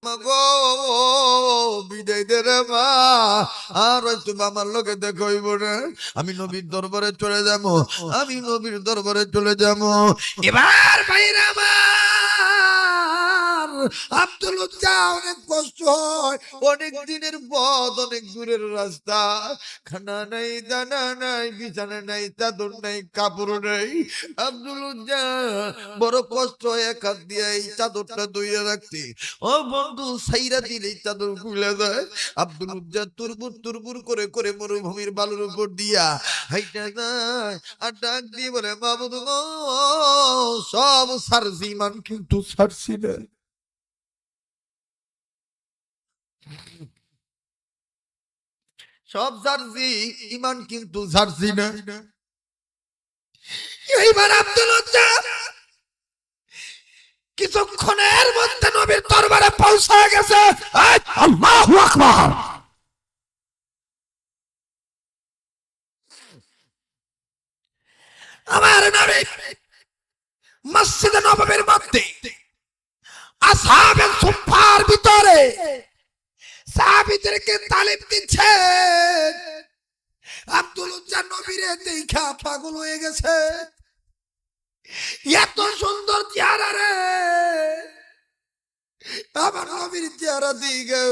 মা গো বিদায় দে রে মা, আর তুমি আমার লোকে দেখইব না, আমি নবীর দরবারে চলে যাব, আমি নবীর দরবারে চলে যাব। এবার ভাইরা আমার আব্দুল উজ্জা অনেক কষ্ট হয়, অনেক দিনের পথ, অনেক দূরের রাস্তা, খানা নাই, দানা নাই, বিছানা নাই, চাদর নাই, কাপড় নাই। আব্দুল উজ্জা বড় কষ্ট, এক হাত দিয়ে এই চাদরটা ধুইয়া রাখতে, ও বন্ধু সাইরা দিলে চাদর খুলে যায়। আব্দুল উজ্জা তুরবুর তুরবুর করে করে মরুভূমির বালুর উপর দিয়া হাইটা যায়, আর ডাক দিয়ে বলে মাবুদ গো, সব সারছি মান কিন্তু সারছি না। সব সারছি ইমান কিন্তু সারছি না। এইবার আব্দুল উজ্জা কিছুক্ষণের মধ্যে নবীর দরবারে পৌঁছে গেছে। আল্লাহু আকবার। আমার নবী মসজিদে নববীর মধ্যে আসহাবে সুফার ভিতরে সাহাবীদেরকে তালিম দিচ্ছেন। আব্দুল উজ্জা নবীরে দেখা পাগল হয়ে গেছে, এত সুন্দর চেহারা রে, আমার নবীর চেহারা দিকে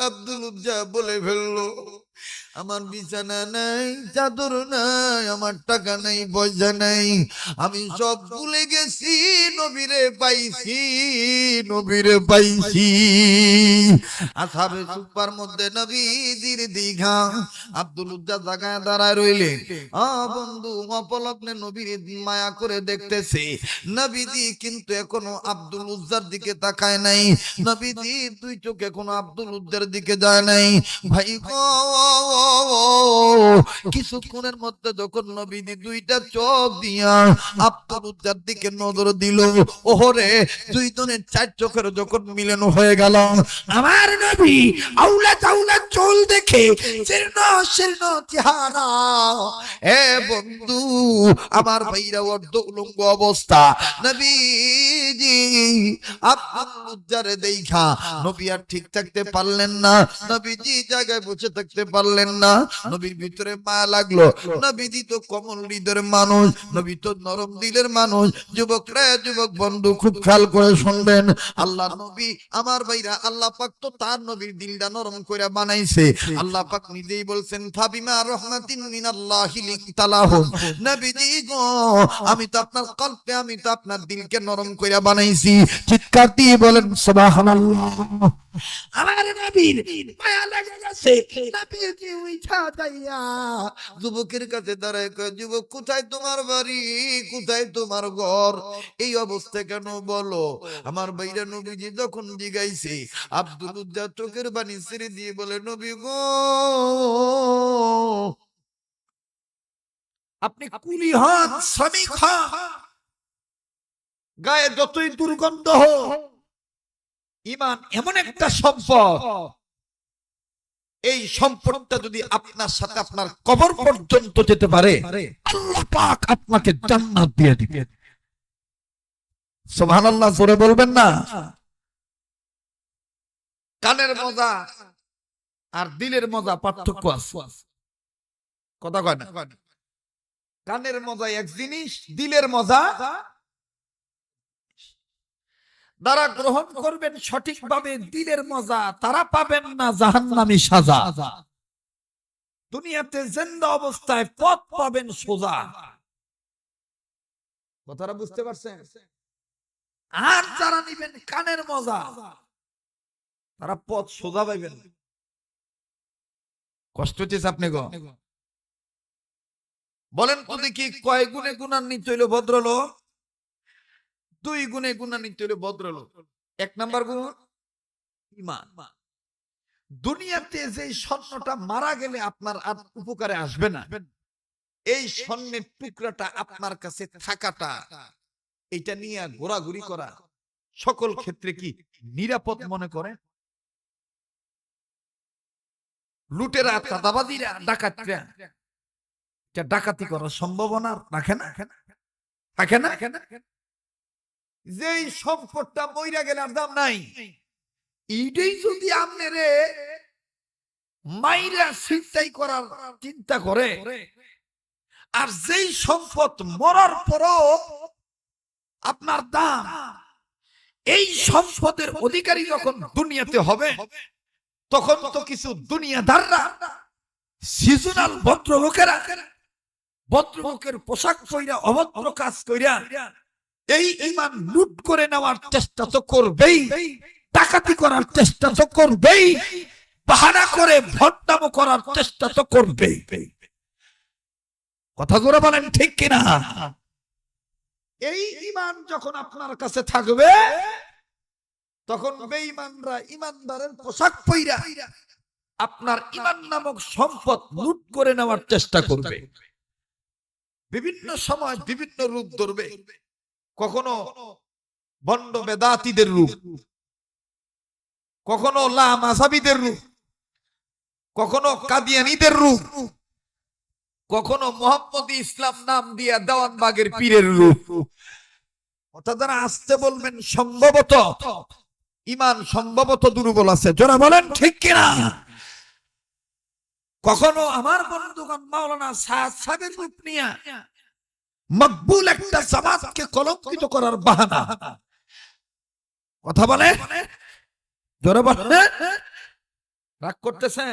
আব্দুল উজ্জা বলে ফেললো, আমার বিছানা নাই, চাদর নাই, আমার টাকা নাই, পয়সা নাই, আমি সব ভুলে গেছি, নবীরে পাইছি, নবীরে পাইছি। আসহাবে সুফার মধ্যে নবীজির দিঘা আব্দুল উজ্জা জায়গায় দাঁড়ায় রইলেন। বন্ধু অপলগ্নে নবীর মায়া করে দেখতেছে। নবীজি কিন্তু এখনো আব্দুল উজ্জার দিকে তাকায় নাই, নবীজি দুই চোখ এখনো আব্দুল উজ্জার দিকে যায় নাই। ভাই গো, কিছুক্ষণের মধ্যে যখন নবীজি দুইটা চোখ দিয়া আব্দুল উজ্জার দিকে নজর দিল, ওহরে দুই জনের চার চোখের যখন মিলন হয়ে গেল, আমার নবী আউলা তাউলা চোল দেখে শীর্ণ শীর্ণ চেহারা, এ বন্ধু আমার ভাইরা অর্ধ উলঙ্গ অবস্থা, নবীজি আব্দুল উজ্জারে দেখা নবী আর ঠিক থাকতে পারলেন না, নবীজি জায়গায় বসে থাকতে পারলেন না, নবীর ভিতরে মায়া লাগলো। নবীজি তো কোমল হৃদয়ের মানুষ, নবী তো নরম দিলের মানুষ। যুবকরা, যুবক বন্ধু খুব খেয়াল করে শুনবেন, আল্লাহ নবী আমার ভাইরা, আল্লাহ পাক তো তার নবীর দিলটা নরম করে বানাইছে। আল্লাহ পাক নিজেই বলছেন, ফাবিমা রাহমাতিন মিনাল্লাহি লিনতালাহুম, নবীজি গো আমি তো আপনার কল্পে, আমি তো আপনার দিলকে নরম করে বানাইছি। চিৎকার দিয়ে বলেন সুবহানাল্লাহ। আমার নবীর মায়া লেগে গেছে, নবীজি উঠা যাইয়া যুবকের কাছে দাঁড়ায় কয়, যুবক কোথায় তোমার বাড়ি, কোথায় তোমার ঘর, এই অবস্থা কেন বলো। আমার ভাইরা নবীজি যখন জিগাইছে, আব্দুল উজ্জা চোখের পানি ছেড়ে দিয়ে বলে, নবী গো আপনি কুলি হন, শ্রমিক হন, গায়ে যতই দুর্গন্ধ হোক, ঈমান এমন একটা সম্পদ, এই সম্পদটা যদি আপনার সাথে আপনার কবর পর্যন্ত যেতে পারে, আল্লাহ পাক আপনাকে জান্নাত দিয়ে দিবে। সুবহানাল্লাহ জোরে বলবেন না? কানের মজা আর দিলের মজা পার্থক্য আছে, কথা কয় না? কানের মজা এক জিনিস, দিলের মজা, যারা গ্রহণ করবেন সঠিকভাবে দিলের মজা, তারা পাবেন না জাহান্নামী সাজা। দুনিয়াতে জিন্দা অবস্থায় পথ পাবেন সোজা। কথাটা বুঝতে পারছেন? আর যারা নিবেন কানের মজা, তারা পথ সোজা পাইবেন। কষ্ট হচ্ছে আপনি গো? বলেন তো দেখি, কয় গুণে গুণান্বিত হইল ভদ্রলোক? 2 গুণে গুণান্বিত হইল ভদ্রলোক। 1 নাম্বার গুণ ঈমান। দুনিয়াতে যে স্বর্ণটা মারা গেলে আপনার আর উপকারে আসবে না, এই স্বর্ণের টুকরাটা আপনার কাছে থাকাটা, এটা নিয়ে ঘোরাঘুরি করা সকল ক্ষেত্রে কি নিরাপদ মনে করে? লুটেরা, চাঁদাবাদীরা, ডাকাতরা ডাকাতি করার সম্ভাবনা রাখে না, থাকে না? যেই সম্পদটা মইরা গেলে আর দাম নাই, এইটাই যদি আপনারে মাইরা চিন্তাই করার চিন্তা করে, আর যেই সম্পদ মরার পরও আপনার দাম, এই সম্পদের অধিকারী যখন দুনিয়াতে হবে, তখন তো কিছু দুনিয়াদাররা, সিজনাল ভদ্রলোকের পোশাক পইরা অভদ্র কাজ কইরা এই ঈমান লুট করে নেওয়ার চেষ্টা তো করবেই, ডাকাতি করার চেষ্টা তো করবেই, বাহানা করে ভণ্ডামো করার চেষ্টা তো করবেই। কথা জোরে বলেন ঠিক কিনা? এই ঈমান যখন আপনার কাছে থাকবে, তখন বেঈমানরা ঈমানদারের পোশাক পইরা আপনার ঈমান নামক সম্পদ লুট করে নেওয়ার চেষ্টা করবে। বিভিন্ন সময় বিভিন্ন রূপ ধরবে। কখনো ভণ্ড বেদাতীদের রূপ, কখনো লামাযাবিদের রূপ, কখনো কাদিয়ানীদের রূপ, কখনো মোহাম্মদী ইসলাম নাম দিয়া দেওয়ানবাগের পীরের রূপ। কথা দ্বারা আসতে বলবেন সম্ভবত ঈমান সম্ভবত দুর্বল আছে, যারা বলেন ঠিক কিনা? কখনো আমার বন্ধুগণ মাওলানা সাদ সাহেবের রূপ নিয়া মকবুল একটা জামাতকে কলঙ্কিত করার বাহানা। কথা বলে, জোরে বলে। রাগ করতেছে,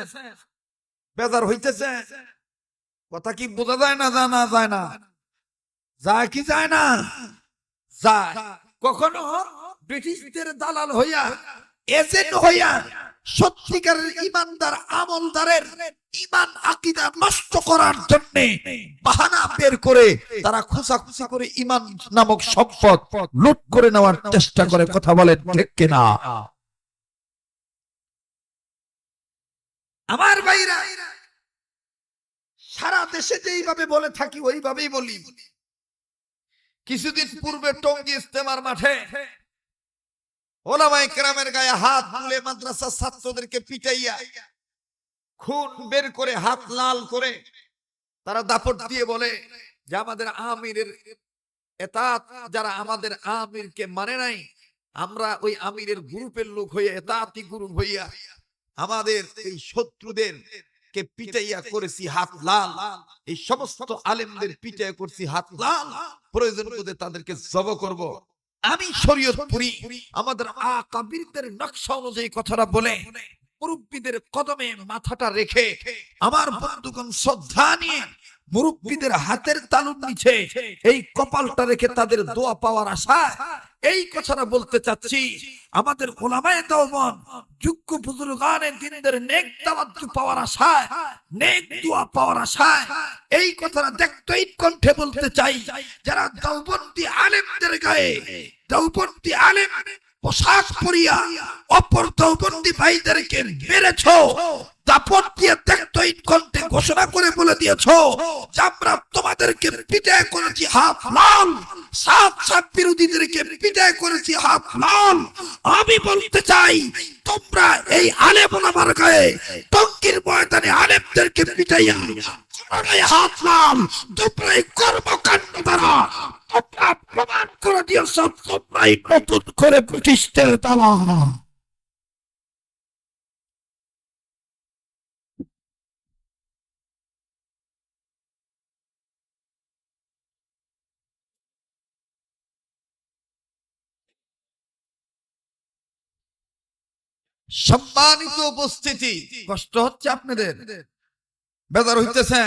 বেজার হইতেছে, কথা কি বোঝা যায় না? জানা যায় না, যায় কি যায় না? যায়। কখনো ব্রিটিশদের দালাল হইয়া, এজেন্ট হইয়া সত্যিকারের ঈমানদার আমলদারের ঈমান আকীদা নষ্ট করার জন্য বাহানা বের করে তারা খোঁচাখুচি করে ঈমান নামক সম্পদ লুট করে নেওয়ার চেষ্টা করে। কথা বলেন ঠিক কিনা? আমার ভাইরা, সারা দেশে যেইভাবে বলে থাকি ওইভাবেই বলি। কিছুদিন পূর্বে টঙ্গী ইজতেমার মাঠে ওলামায়ে কেরামের গায়ে হাত তুলে মাদ্রাসার ছাত্রদেরকে পিটাইয়া খুন বের করে হাত লাল করে তারা দাপট দিয়ে বলে যে আমাদের আমিরের এতাত, যারা আমাদের আমিরকে মানে নাই, আমরা ওই আমিরের গ্রুপের লোক হইয়া, এতাতি গ্রুপ হইয়া আমাদের এই শত্রুদের কে পিটাইয়া করেছি হাত লাল। এই সমস্ত আলেমদের পিটাইয়া করছি হাত লাল, প্রয়োজন বোধে তাদেরকে জব করব। আমি শরীয়তপুরি আমাদের আকাবিরদের নকশা অনুযায়ী কথাটা বলে মুরব্বীদের কদমে মাথাটা রেখে, আমার বন্ধুগণ শ্রদ্ধা নিয়ে মুরব্বীদের হাতের তালুর নিচে এই কপালটা রেখে তাদের দোয়া পাওয়ার আশায় এই কথাটা বলতে চাচ্ছি। আমাদের ওলামায়ে দেওবন্দ যোগ্য বুজুর্গানে দ্বীনের নেক দাওয়াত পাওয়ার আশায়, নেক দোয়া পাওয়ার আশায় এই কথাটা দেখতেই কণ্ঠে বলতে চাই। যারা দেওবন্দি আলেমদের গায়ে, দেওবন্দি আলেম পোশাক পরিয়া অপর দেওবন্দি ভাইদেরকে মেরেছো, দাপট দিয়ে দেখতেই কণ্ঠে ঘোষণা করে বলে দিয়েছো যে আমরা তোমাদেরকে পিটাই করেছি হাত লাল, সাত সাত বিরোধীদেরকে পিটাই করেছি হাত লাল। আমি বলতে চাই, তোমরা এই আলেম ওলামার গায়ে টঙ্গীর ময়দানে আলেমদেরকে পিটাইয়া হাত লাল, তোমরা এই কর্মকাণ্ড দ্বারা তোমরা প্রমাণ করে দিয়েছ তোমরাই নতুন করে ব্রিটিশদের দালাল। সম্মানিত উপস্থিতি, কষ্ট হচ্ছে আপনাদের, বেজার হইতেছে?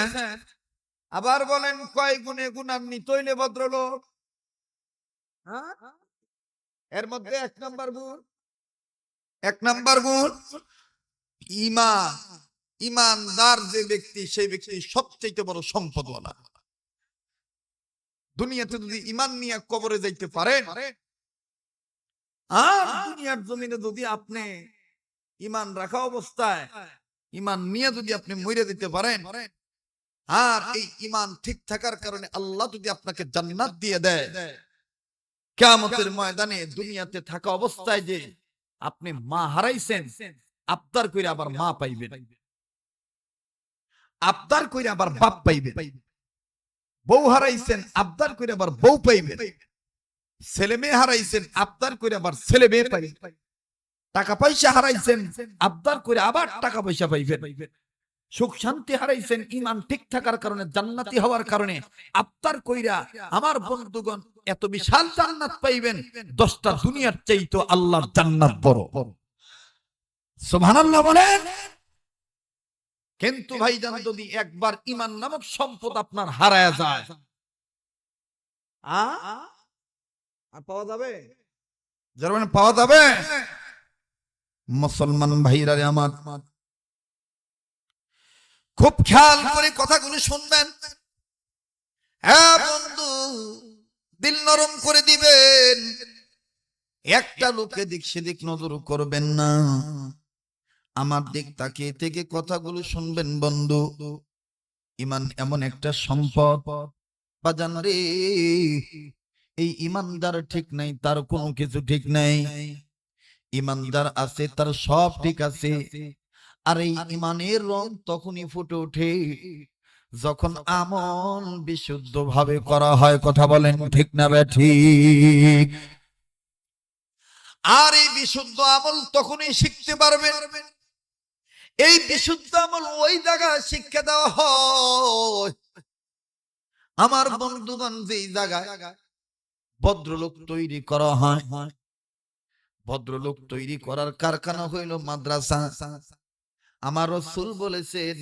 আবার বলেন, কয় গুণে গুণান্বিত হইলে ভদ্রলোক? এর মধ্যে এক নাম্বার গুণ ঈমান। ঈমানদার যে ব্যক্তি, সেই ব্যক্তি সবচেয়ে বড় সম্পদওয়ালা। দুনিয়াতে যদি ঈমান নিয়ে কবরে যাইতে পারেন, আর দুনিয়ার জমিনে যদি আপনি ঈমান রাখা অবস্থায় ঈমান নিয়ে যদি আপনি মরে দিতে পারেন, আর এই ঈমান ঠিক থাকার কারণে আল্লাহ যদি আপনাকে জান্নাত দিয়ে দেয়, কিয়ামতের ময়দানে দুনিয়াতে থাকা অবস্থায় যে আপনি মা হারাইছেন, আবদার কইরা আবার মা পাইবেন, আবদার কইরা আবার বাপ পাইবেন। বউ হারাইছেন, আবদার কইরা আবার বউ পাইবেন। ছেলে মেয়ে হারাইছেন, আবদার কইরা আবার ছেলে মেয়ে পাইবেন। টাকা পয়সা হারাইছেন, আবদার করে আবার টাকা পয়সা পাইবেন। সুখ শান্তি হারাইছেন, ইমান ঠিক থাকার কারণে, জান্নাতি হওয়ার কারণে আবদার কইরা আমার বন্ধুগণ এত বিশাল জান্নাত পাইবেন, 10টা দুনিয়ার চাইতো আল্লাহর জান্নাত বড়। সুবহানাল্লাহ বলেন। কিন্তু ভাইজান যদি একবার ইমান নামক সম্পদ আপনার হারায়া যায়, আর পাওয়া যাবে? যারা পাওয়া যাবে? মুসলমান ভাইরা রে আমার, খুব খেয়াল করে কথাগুলো শুনবেন। হ্যাঁ বন্ধু, দিল নরম করে দিবেন, একটা লোকে দিক সেদিক নজর করবেন না, আমার দিক তাকিয়ে থেকে কথাগুলো শুনবেন বন্ধু। ইমান এমন একটা সম্পদ বাজান রে, এই ইমানদার ঠিক নাই তার কোনো কিছু ঠিক নাই, ইমানদার আছে তার সব ঠিক আছে। আর এই ইমানের রং তখনই ফুটে ওঠে যখন আমল বিশুদ্ধ ভাবে করা হয়। কথা বলেন ঠিক না ঠিক? আর এই বিশুদ্ধ আমল তখনই শিখতে পারবেন, এই বিশুদ্ধ আমল ওই জায়গায় শিক্ষা দেওয়া হয় আমার বন্ধুগণ, যেই জায়গায় ভদ্রলোক তৈরি করা হয়। ভদ্রলোক তৈরি করার কারখানা হইল মাদ্রাসা। আমার রাসূল বলেছেন,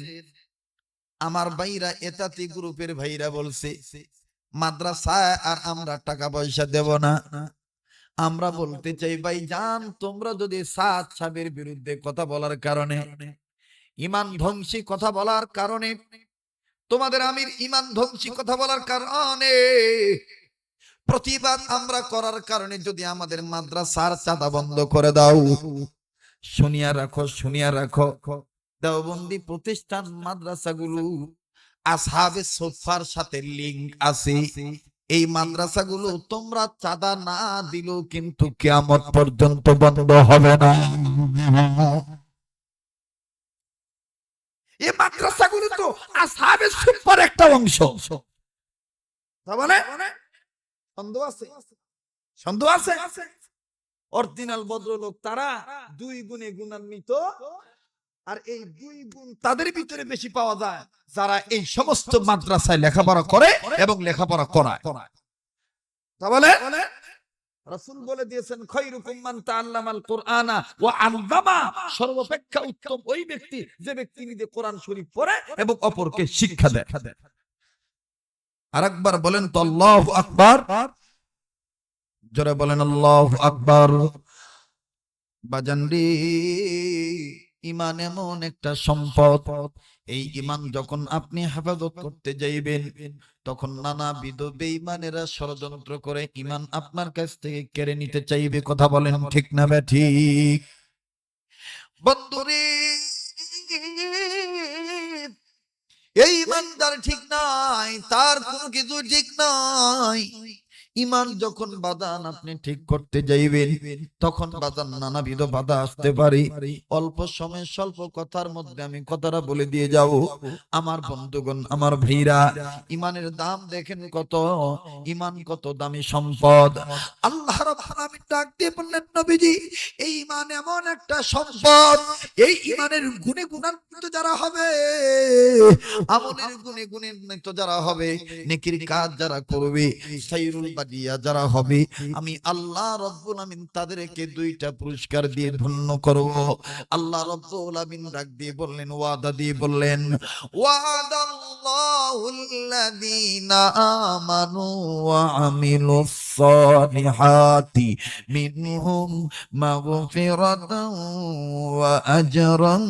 আমার ভাইরা এতাতি গ্রুপের ভাইরা বলছে মাদ্রাসায় আর আমরা টাকা পয়সা দেব না। আমরা বলতে চাই ভাই জান, তোমরা যদি সাদ সাহেবের বিরুদ্ধে কথা বলার কারণে, ইমান ধ্বংসী কথা বলার কারণে, তোমাদের আমির ইমান ধ্বংসী কথা বলার কারণে, প্রতিবাদ আমরা করার কারণে যদি আমাদের মাদ্রাসার চাঁদা বন্ধ করে দাও, শুনিয়া রাখো, শুনিয়া রাখো, দেওবন্দি প্রতিষ্ঠান মাদ্রাসাগুলো আসহাবে সুফফার সাথে লিংক আছে। এই মাদ্রাসাগুলো তোমরা চাঁদা না দিলেও কিন্তু কিয়ামত পর্যন্ত বন্ধ হবে না। এই মাদ্রাসাগুলো তো আসহাবে সুফফার একটা অংশ। তাহলে সন্দেহ আছে? সন্দেহ আছে? অরিজিনাল ভদ্রলোক তারা 2 গুণে গুণান্বিত, আর এই 2 গুণ তাদের ভিতরে বেশি পাওয়া যায় যারা এই সমস্ত মাদ্রাসায় লেখাপড়া করে এবং লেখাপড়া করায়। তাহলে রাসূল বলে দিয়েছেন, খায়রুকুম মান তাআল্লামাল কুরআনা ওয়া আল্লামা, সর্বাপেক্ষা উত্তম ওই ব্যক্তি যে ব্যক্তি নিজে কোরআন শরীফ পড়ে এবং অপরকে শিক্ষা দেয়। আরেকবার বলেন তো আল্লাহু আকবার, জোরে বলেন আল্লাহু আকবার। বাজান রে, ঈমান এমন একটা সম্পদ, এই ঈমান যখন আপনি হেফাজত করতে যাইবেন তখন নানাবিধ বেঈমানেরা ষড়যন্ত্র করে ঈমান আপনার কাছ থেকে কেড়ে নিতে চাইবে। কথা বলেন ঠিক না ঠিক? বন্ধুরে, এই ঈমানদার ঠিক নাই, তার কোনো কিছু ঠিক নাই। ঈমান যখন বাদান আপনি ঠিক করতে যাইবেন তখন বাদান নানাবিধ বাধা আসতে পারে। অল্প সময় স্বল্প কথার মধ্যে আমি কথাটা বলে দিয়ে যাব। আমার বন্ধুগণ, আমার ভাইরা, ঈমানের দাম দেখেন কত, ঈমান কত দামি সম্পদ। আল্লাহ রাব্বুল আলামিন ডাক দিয়ে বললেন, নবীজি এই ঈমান এমন একটা সম্পদ, এই ঈমানের গুণে গুণান্বিত যারা হবে, আমলের গুণে গুণান্বিত যারা হবে, নেকির কাজ যারা করবে, সাইরুল বাদিয়া যারা হবে, আমি আল্লাহ রাব্বুল আমিন তাদেরকে 2টা পুরস্কার দিয়ে ধন্য করব। আল্লাহ রাব্বুল আমিন ডাক দিয়ে বললেন, ওয়াদা দিয়ে বললেন, ওয়াদাল্লাহুল্লাযীনা আমানু ওয়া আমিলুস সালিহাতি মিনহুম মাগফিরাতান ওয়া আজরান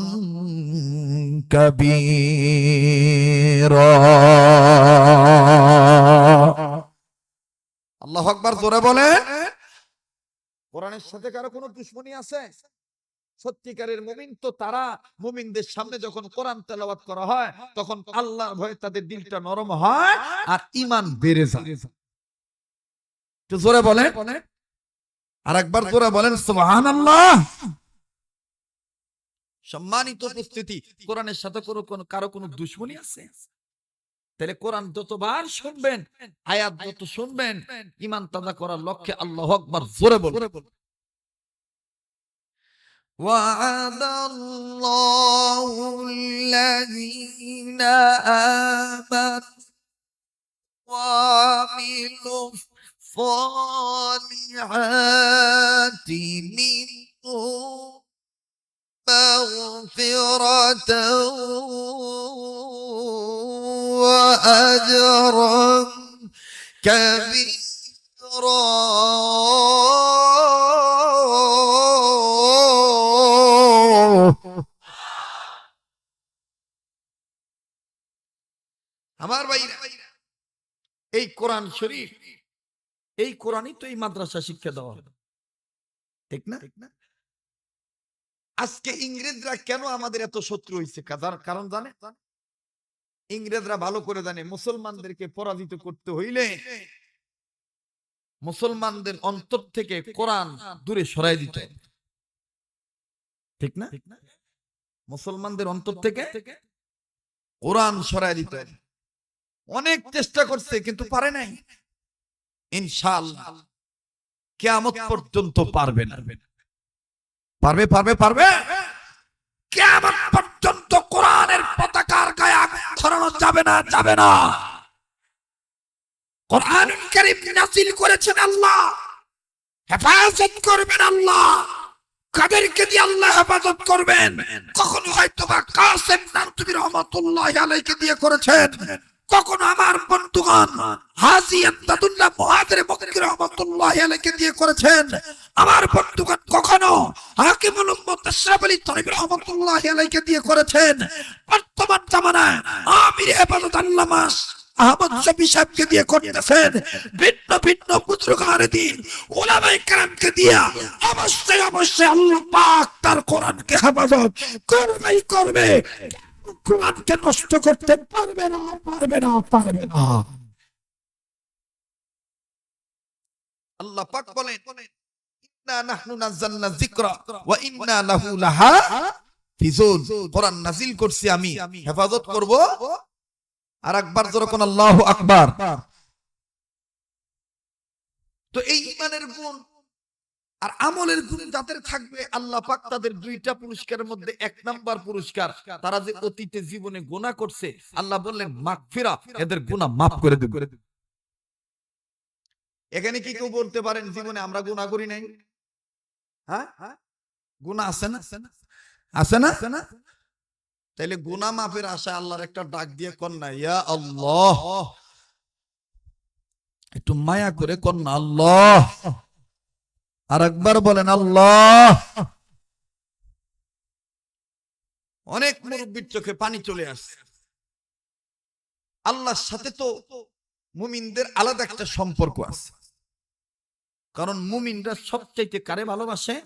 কাবীরা। আল্লাহু আকবার, জোরে বলে। কোরআনের সাথে কারো কোনো দুশমনী আছে? সত্যিকারের মুমিন তো তারা, মুমিনদের সামনে যখন কোরআন তেলাওয়াত করা হয় তখন আল্লাহর ভয়ে তাদের দিলটা নরম হয় আর ঈমান বেড়ে যায়। তো জোরে বলেন, আরেকবার জোরে বলেন সুবহানাল্লাহ। সম্মানিত উপস্থিতি, কোরআনের সাথে কারো কোনো দুশমনী আছে? তাহলে কোরআন যতবার শুনবেন, আয়াত যত শুনবেন, ঈমান তাজা করার লক্ষ্যে আল্লাহু আকবার জোরে বলুন। وعد الله الذين آمنوا وعملوا الصالحات منهم مغفرة وأجرا كبيرا আমার ভাইরা, এই কোরআন শরীফ, এই কোরআনই তো এই মাদ্রাসা শিক্ষা দেওয়া হবে, ঠিক না? আজকে ইংরেজরা কেন আমাদের এত শত্রু হয়েছে? কারণ জানে, ইংরেজরা ভালো করে জানে মুসলমানদেরকে পরাজিত করতে হইলে মুসলমানদের অন্তর থেকে কোরআন দূরে সরাই দিতে, ঠিক না? মুসলমানদের অন্তর থেকে কোরআন সরাই দিতে অনেক চেষ্টা করছে, কিন্তু পারে নাই। ইনশাআল্লাহ কিয়ামত পর্যন্ত পারবে না। পারবে পারবে পারবে কিয়ামত পর্যন্ত কোরআনের পতাকার গায়ে আগুন ধরানো যাবে না, যাবে না। কোরআনুল কারীম নাযিল করেছেন আল্লাহ, হেফাজত করবেন আল্লাহ। কাদেরকে দিয়ে আল্লাহ হেফাজত করবেন? কখনো হয়তো বা কাসেম নানতুবি রহমাতুল্লাহি আলাইহি দিয়ে করেছেন, কখনো আমার বন্ধুগণ হাজী আব্দুল্লাহ মুহাজির মক্কি রহমাতুল্লাহি আলাইহি দিয়ে করেছেন, আমার বন্ধুগণ কখনো হাকিমুল উম্মত আশরাফ আলী থানভী রহমাতুল্লাহি আলাইহি দিয়ে করেছেন। বর্তমান জামানায় আমির হেফাজত আল্লামা আহমদ শফি সাহেবকে দিয়ে করতেছেন। ভিন্ন ভিন্ন বুজুর্গানে দিন উলামায়ে কেরামকে দিয়ে অবশ্যই অবশ্যই আল্লাহ পাক তার কোরআনকে হেফাজত করবেই করবে। কোরআনকে নষ্ট করতে পারবে না, পারবে না, পারবে না। আল্লাহ পাক বলেন, ইন্না নাহনু নাযালনা যিকরা ওয়া ইন্না লাহু লাহাফিজুন। কোরআন নাযিল করছি আমি, হেফাজত করব। আর একবার জোরে কোন আল্লাহু আকবার। তো এই ঈমানের গুণ আর আমলের গুণ যাদের থাকবে, আল্লাহ পাক তাদের দুইটা পুরস্কারের মধ্যে এক নাম্বার পুরস্কার, তারা যে অতীতে জীবনে গুনাহ করছে, আল্লাহ বললেন মাগফিরা, এদের গুনাহ maaf করে দেব। এখানে কি কেউ বলতে পারেন জীবনে আমরা গুনাহ করি নাই? হ্যাঁ, গুনাহ আছে না? আছে না? তাইলে গুনাহ মাফের আশা আল্লাহর একটা ডাক দিয়ে কর না, ইয়া আল্লাহ, একটু মায়া করে কর না আল্লাহ। আর একবার বলেন আল্লাহ। অনেক মুরব্বির চোখে পানি চলে আসছে। আল্লাহর সাথে তো মুমিনদের আলাদা একটা সম্পর্ক আছে, কারণ মুমিনরা সবচাইতে কারে ভালোবাসে?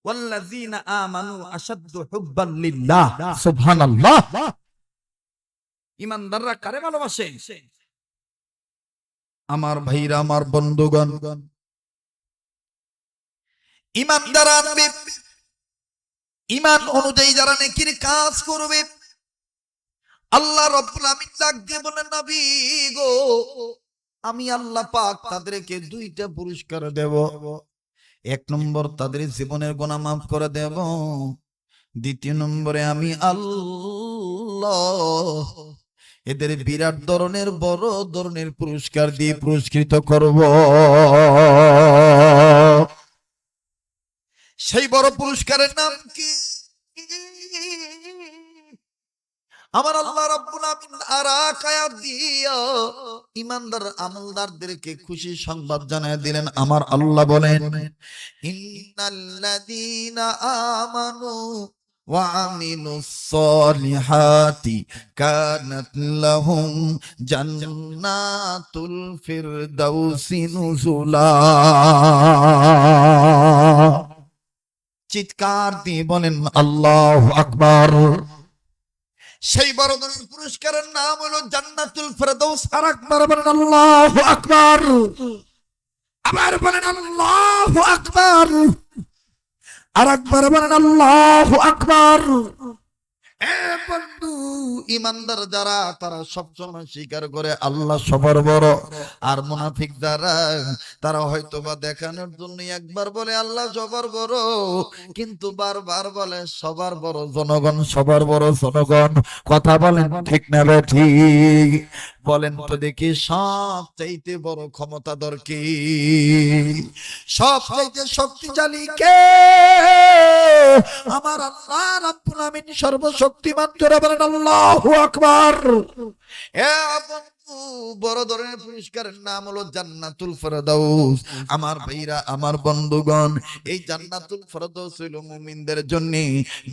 ওয়াল্লাযীনা আমানু আশাদ্দু হুব্বান লিল্লাহ। সুবহানাল্লাহ। ঈমানদাররা কারে ভালোবাসে? আমার ভাইরা, আমার বন্ধুগণ, ঈমানদার আনবে, ঈমান অনুযায়ী যারা নেকির কাজ করবে, আল্লাহ রাব্বুল আমিন ডাক দিয়ে বলেন, নবী গো, আমি আল্লাহ পাক তাদেরকে দুইটা পুরস্কার দেব। এক নম্বর, তাদের জীবনের গুনাহ maaf করে দেব। দ্বিতীয় নম্বরে আমি আল্লাহ এদের বিরাট ধরনের বড় ধরনের পুরস্কার দিয়ে পুরস্কৃত করব। সেই বড় পুরস্কারের নাম কি? আমার আল্লাহ রাব্বুল আমিন আর আয়াত দিয়া ঈমানদার আমলদারদেরকে খুশি সংবাদ জানায় দিলেন। আমার আল্লাহ বলেন, ইন্নাল্লাযীনা আমানু ওয়া আমিলুস সলিহাতি কানাত লাহুম জান্নাতুল ফিরদাউসি নুজুলা। চিৎকার দিয়ে বলেন আল্লাহু আকবার। সেই বড় ধরনের পুরস্কারের নাম হলো জান্নাতুল ফিরদাউস। আর একবার বলেন আল্লাহু আকবার। আবার বলেন আল্লাহু আকবার। আর একবার বলেন আল্লাহু আকবার। এ বন্ধু, ইমানদার যারা তারা সবসময় স্বীকার করে আল্লাহ সবার বড়। আর মুনাফিক যারা, তারা হয়তো বা দেখানোর জন্য একবার বলে আল্লাহ সবার বড়, কিন্তু বারবার বলে সবার বড় জনগণ, সবার বড় জনগণ। কথা বলেন ঠিক না ঠিক? বলেন তো দেখি, সব চাইতে বড় ক্ষমতাধর কে? সব চাইতে শক্তিশালী কে? আমার আল্লাহ রাব্বুল আমিন সর্বশক্তিমান। জোরে বলেন আল্লাহু আকবার। এ বন্ধু, বড় ধরনের পুরস্কারের নাম হলো জান্নাতুল ফেরদাউস। আমার ভাইরা, আমার বন্ধুগণ, এই জান্নাতুল ফেরদাউস হলো মুমিনদের জন্য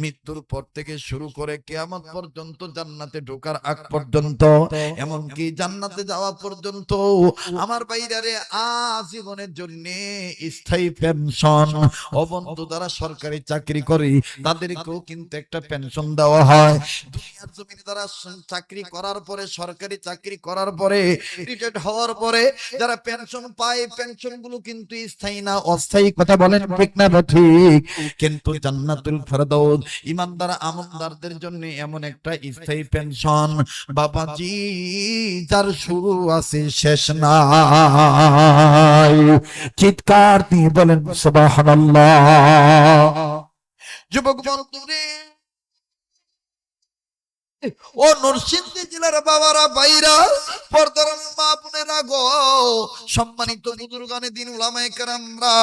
মৃত্যুর পর থেকে শুরু করে কিয়ামত পর্যন্ত, জান্নাতে ঢোকার আগ পর্যন্ত, এমনকি জান্নাতে যাওয়া পর্যন্ত আমার ভাইরারে আজীবনের জন্য স্থায়ী পেনশন। ও বন্ধু, যারা সরকারি চাকরি করে তাদেরকেও কিন্তু একটা পেনশন দেওয়া হয়। দুনিয়ার জমিনে যারা চাকরি করার পরে, সরকারি চাকরি করার পরে, রিটায়ার্ড হওয়ার পরে যারা পেনশন পায়, পেনশন গুলো কিন্তু স্থায়ী না, অস্থায়ী। কথা বলেন ঠিক না ঠিক? কিন্তু জান্নাতুল ফেরদাউস ইমানদার আমলদারদের জন্য এমন একটা স্থায়ী পেনশন বাবাজি, যার শুরু আছে শেষ নাই। চিৎকার দিয়ে বলেন সুবহানাল্লাহ। যুবক বন্ধুরে, ও নরসিংদী জেলার বাবারা, ভাইরা, পর্দার মা বোনেরা গো, সম্মানিত বুজুর্গানে দিন, উলামায়ে কেরামরা,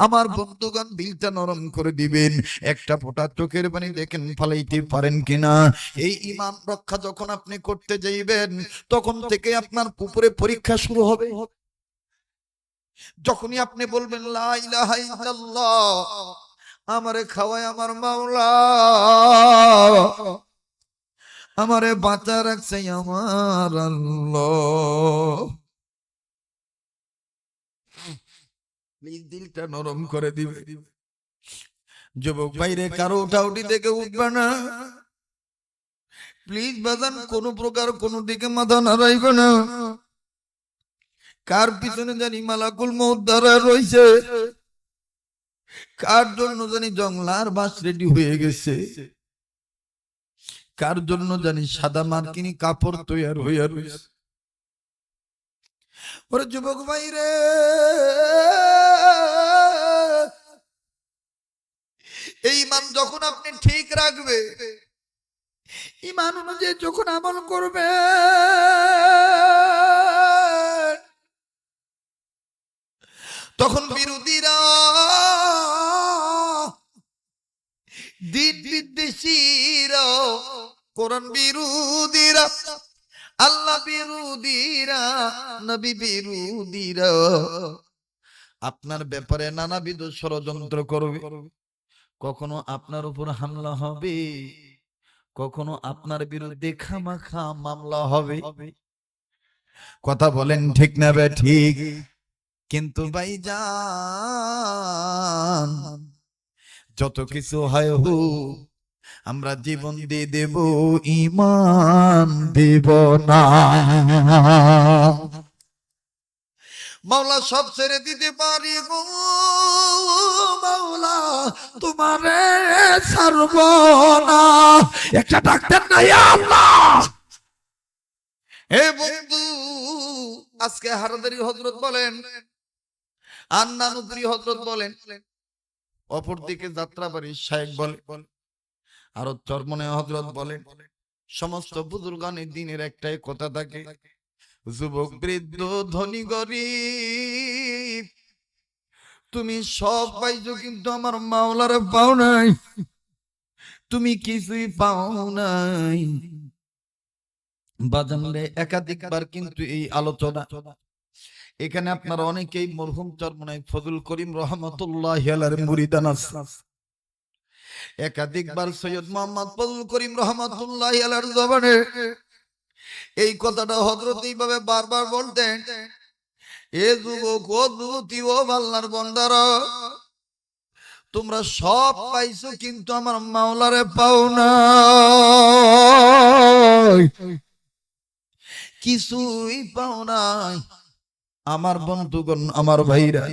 আমার বন্ধুগণ, দিলটা নরম করে দিবেন। একটা ফোঁটা চোখের পানি দেখেন ফালাইতে পারেন কিনা। এই ঈমান রক্ষা যখন আপনি করতে যাইবেন, তখন থেকে আপনার উপরে পরীক্ষা শুরু হবে। যখনই আপনি বলবেন লা ইলাহা ইল্লাল্লাহ, আমারে খাওয়ায় আমার মাওলা, আমারে বাঁচা রাখছে আমার আল্লাহ, প্লিজ দিলটা নরম করে দিবে। যুবক বাইরে, কারো উঠাউটি থেকে উঠবে না প্লিজ বাজান, কোন প্রকার কোন দিকে মাথা নাড়াইবে না। কার পিছনে জানি মালাকুল মউত দাঁড়ায় রইছে, কার জন্য জানি জংলার বাস রেডি হয়ে গেছে, কার জন্য জানি সাদা মার্কিনি কাপড় তৈয়ার হইয়া রইছে। ওরে যুবক ভাইরে, এই ঈমান যখন আপনি ঠিক রাখবে, ঈমান অনুযায়ী যখন আমল করবে, তখন বিরোধীরা, দিন বিদ্বেষীরা, কোরআন বিরোধীরা, আল্লাহ বিরোধীরা, নবী বিরোধীরা আপনার ব্যাপারে নানাবিধ ষড়যন্ত্র করবে। কখনো আপনার উপর হামলা হবে, কখনো আপনার বিরুদ্ধে খামাখা মামলা হবে। কথা বলেন ঠিক না বে ঠিক? কিন্তু ভাইজান, যত কিছু হয় হোক, আমরা জীবন দিয়ে দেব, ঈমান দেব না। মাওলা সব ছেড়ে দিতে পারি গো মাওলা, তোমারে ছাড়ব না। একটা ডাক্তার নাই আল্লাহ। হে বন্ধু, আজকে হারাদারি হযরত বলেন, আন্নানুপুরি হযরত বলেন, অপরদিকে যাত্রাবাড়ি শায়েখ বলে, আর চরমনে হযরত বলেন, সমস্ত বুজুর্গানের দিনের একটাই কথা থাকে, যুবক বৃদ্ধ ধনী গরিব, তুমি সব পাইছো কিন্তু আমার মাওলারে পাও নাই, তুমি কিছুই পাও নাই। বাজানরে একাধিকবার কিন্তু এই আলোচনা এখানে আপনারা অনেকেই মরহুম চরমনাই ফজল করিম রহমতুল্লাহি আলাইহির মুরিদান আছে। একাধিকবার সৈয়দ মোহাম্মদ ফজল করিম রহমতুল্লাহি আলাইহির জবানে এই কথাটা হযরত এইভাবে বারবার বলতেন, এ যুবক, ও যুবতী, ও আল্লাহর বান্দারা, তোমরা সব পাইছো কিন্তু আমার মাওলারে পাও না, কিছুই পাও নাই। আমার বন্ধুগণ, আমার ভাইরা,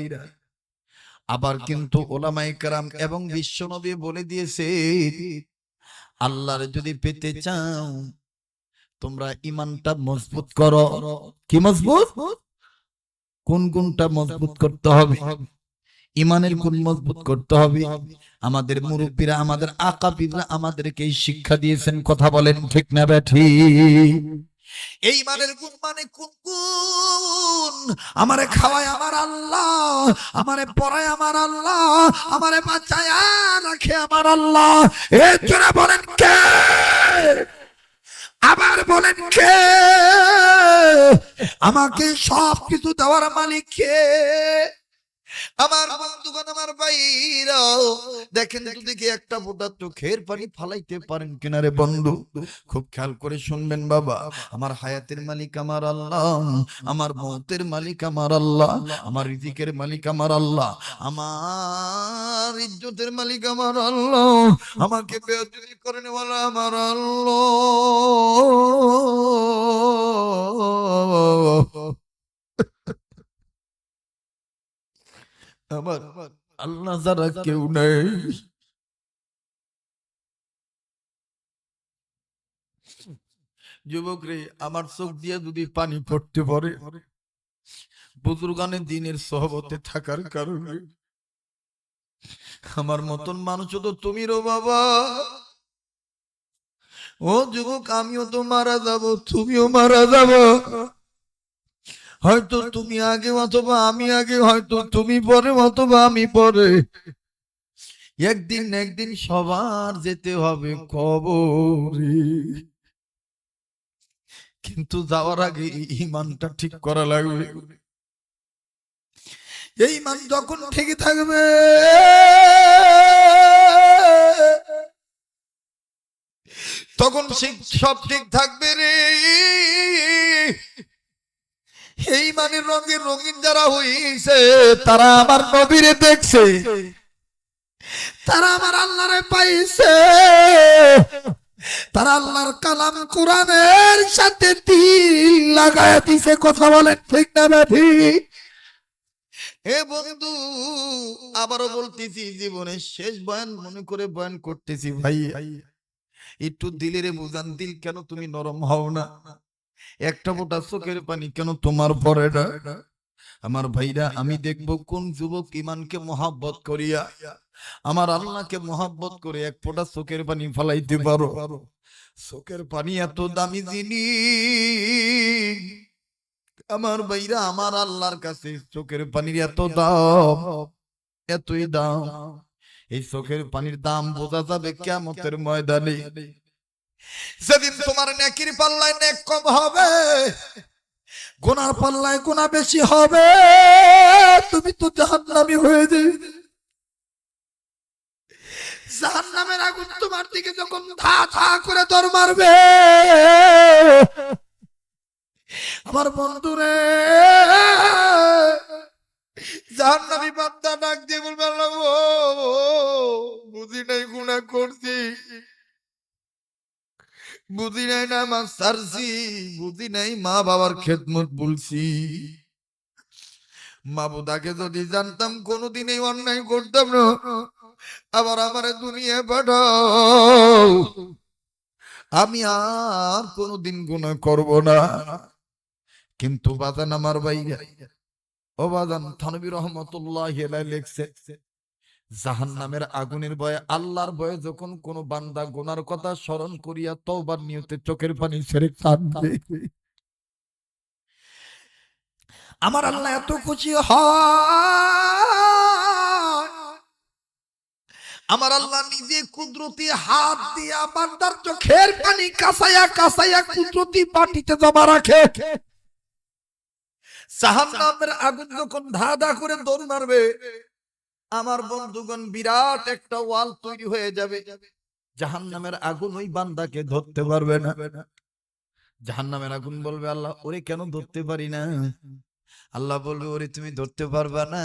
আবার কিন্তু ওলামায়ে কেরাম এবং বিশ্বনবী বলে দিয়েছে, আল্লাহর যদি পেতে চাও তোমরা ইমানটা মজবুত করো। কি মজবুত? কোন কোনটা মজবুত করতে হবে? ইমানের কোন মজবুত করতে হবে? আমাদের মুরব্বীরা, আমাদের আকাবিররা আমাদেরকে শিক্ষা দিয়েছেন। কথা বলেন ঠিক না বেঠিক? এই ইমানের গুণ মানে কোন কোন? আমারে খাওয়ায় আমার আল্লাহ, আমারে পড়ায় আমার আল্লাহ, আমারে বাঁচায় রাখে আমার আল্লাহ। এর জন্য বলেন কে? আবার বলেন কে? আমাকে সব কিছু দেওয়ার মালিক কে? আমার বন্ধুগণ, আমার ভাইরা, দেখেন তো দেখি একটা ফোঁটা চোখের পানি ফালাইতে পারেন কিনা রে বন্ধু? খুব খেয়াল করে শুনবেন বাবা। আমার হায়াতের মালিক আমার আল্লাহ, আমার মৌতের মালিক আমার আল্লাহ, আমার রিজিকের মালিক আমার আল্লাহ, আমার ইজ্জতের মালিক আমার আল্লাহ, আমাকে বেয়াদবি করে নেওয়ালা আমার আল্লাহ। আমার আল্লাহ যারা কেউ নেই। যুবক রে, আমার চোখ দিয়ে যদি পানি পড়তে পারে বুজুর্গানে দিনের সহবতে থাকার কারণে। আমার মতন মানুষ তো তুমি রো বাবা। ও যুবক, আমিও তো মারা যাব, তুমিও মারা যাব। হয়তো তুমি আগে অথবা আমি আগে, হয়তো তুমি পরে অথবা আমি পরে। একদিন একদিন সবার যেতে হবে কবরে। কিন্তু যাওয়ার আগে ইমানটা ঠিক করা লাগবে। এই ইমান যখন ঠিক থাকবে তখন সব ঠিক থাকবে রে। এই মানের রঙে রঙিন যারা হইছে তারা আমার নবীরে দেখছে, তারা আমার আল্লাহরে পাইছে, তারা আল্লাহর কালাম কোরআনের সাথে তিল লাগায় দিছে। কথা বলেন ঠিক না বেঠিক? এ বন্ধু, আবারও বলতেছি, জীবনের শেষ বয়ান মনে করে বয়ান করতেছি ভাই। একটু দিলেরে বুঝান, দিল কেন তুমি নরম হও না? একটা ফোঁটা চোখের পানি কেন তোমার পরে না? আমার ভাইরা, আমি দেখবো কোন যুবক ইমানকে মহাব্বত করিয়া আমার আল্লাহকে মহাব্বত করে এক ফোঁটা চোখের পানি ফেলাইতে পারো। চোখের পানি এত দামি জিনিস আমার ভাইরা, আমার আল্লাহর কাছে চোখের পানির এত দাম, এতই দাম। এই চোখের পানির দাম বোঝা যাবে কিয়ামতের ময়দানে। যেদিন তোমার নেকির পাল্লায় নেক কম হবে, গুনার পাল্লায় গুনাহ বেশি হবে, তুমি তো জাহান্নামী হয়ে যাবে। জাহান্নামের আগুন তোমার দিকে যখন ধা ধা করে দর মারবে, আমার বন্ধুরে, জাহান্নামী বান্দা ডাক দিয়ে বলবে, আল্লাহ গো, বুঝি নাই গুনাহ করছি, বুঝি নাই নামাজ ছাড়ছি, বুঝি নাই মা বাবার খেদমত বলছি। মাবুদাকে যদি জানতাম কোনোদিন এই অন্যায় করতাম না, আবার আমার দুনিয়া পাঠাও, আমি আর কোনোদিন গুনাহ করব না। কিন্তু বাজান আমার ভাইরা, ও বাজান, থানবী রহমাতুল্লাহি আলাইহি লিখছে, জাহান্নামের আগুনের ভয়ে, আল্লাহর ভয়ে যখন কোন বান্দা গুনার কথা স্মরণ করিয়া তওবার নিয়তে চোখের পানি ছেড়ে কাঁদবে, আমার আল্লাহ এত খুশি হয়, আমার আল্লাহ নিজে কুদরতি হাত দিয়া বান্দার চোখের পানি কাঁচাইয়া কাঁচাইয়া কুদরতি পাটিতে জমা রাখে। জাহান্নামের আগুন যখন ধা ধা করে দৌড় মারবে, আমার বন্ধুগণ, বিরাট একটা ওয়াল তৈরি হয়ে যাবে। জাহান্নামের আগুন ওই বান্দাকে ধরতে পারবে না। জাহান্নামের আগুন বলবে, আল্লাহ ওরে কেন ধরতে পারি না? আল্লাহ বলবে, ওরে তুমি ধরতে পারবা না,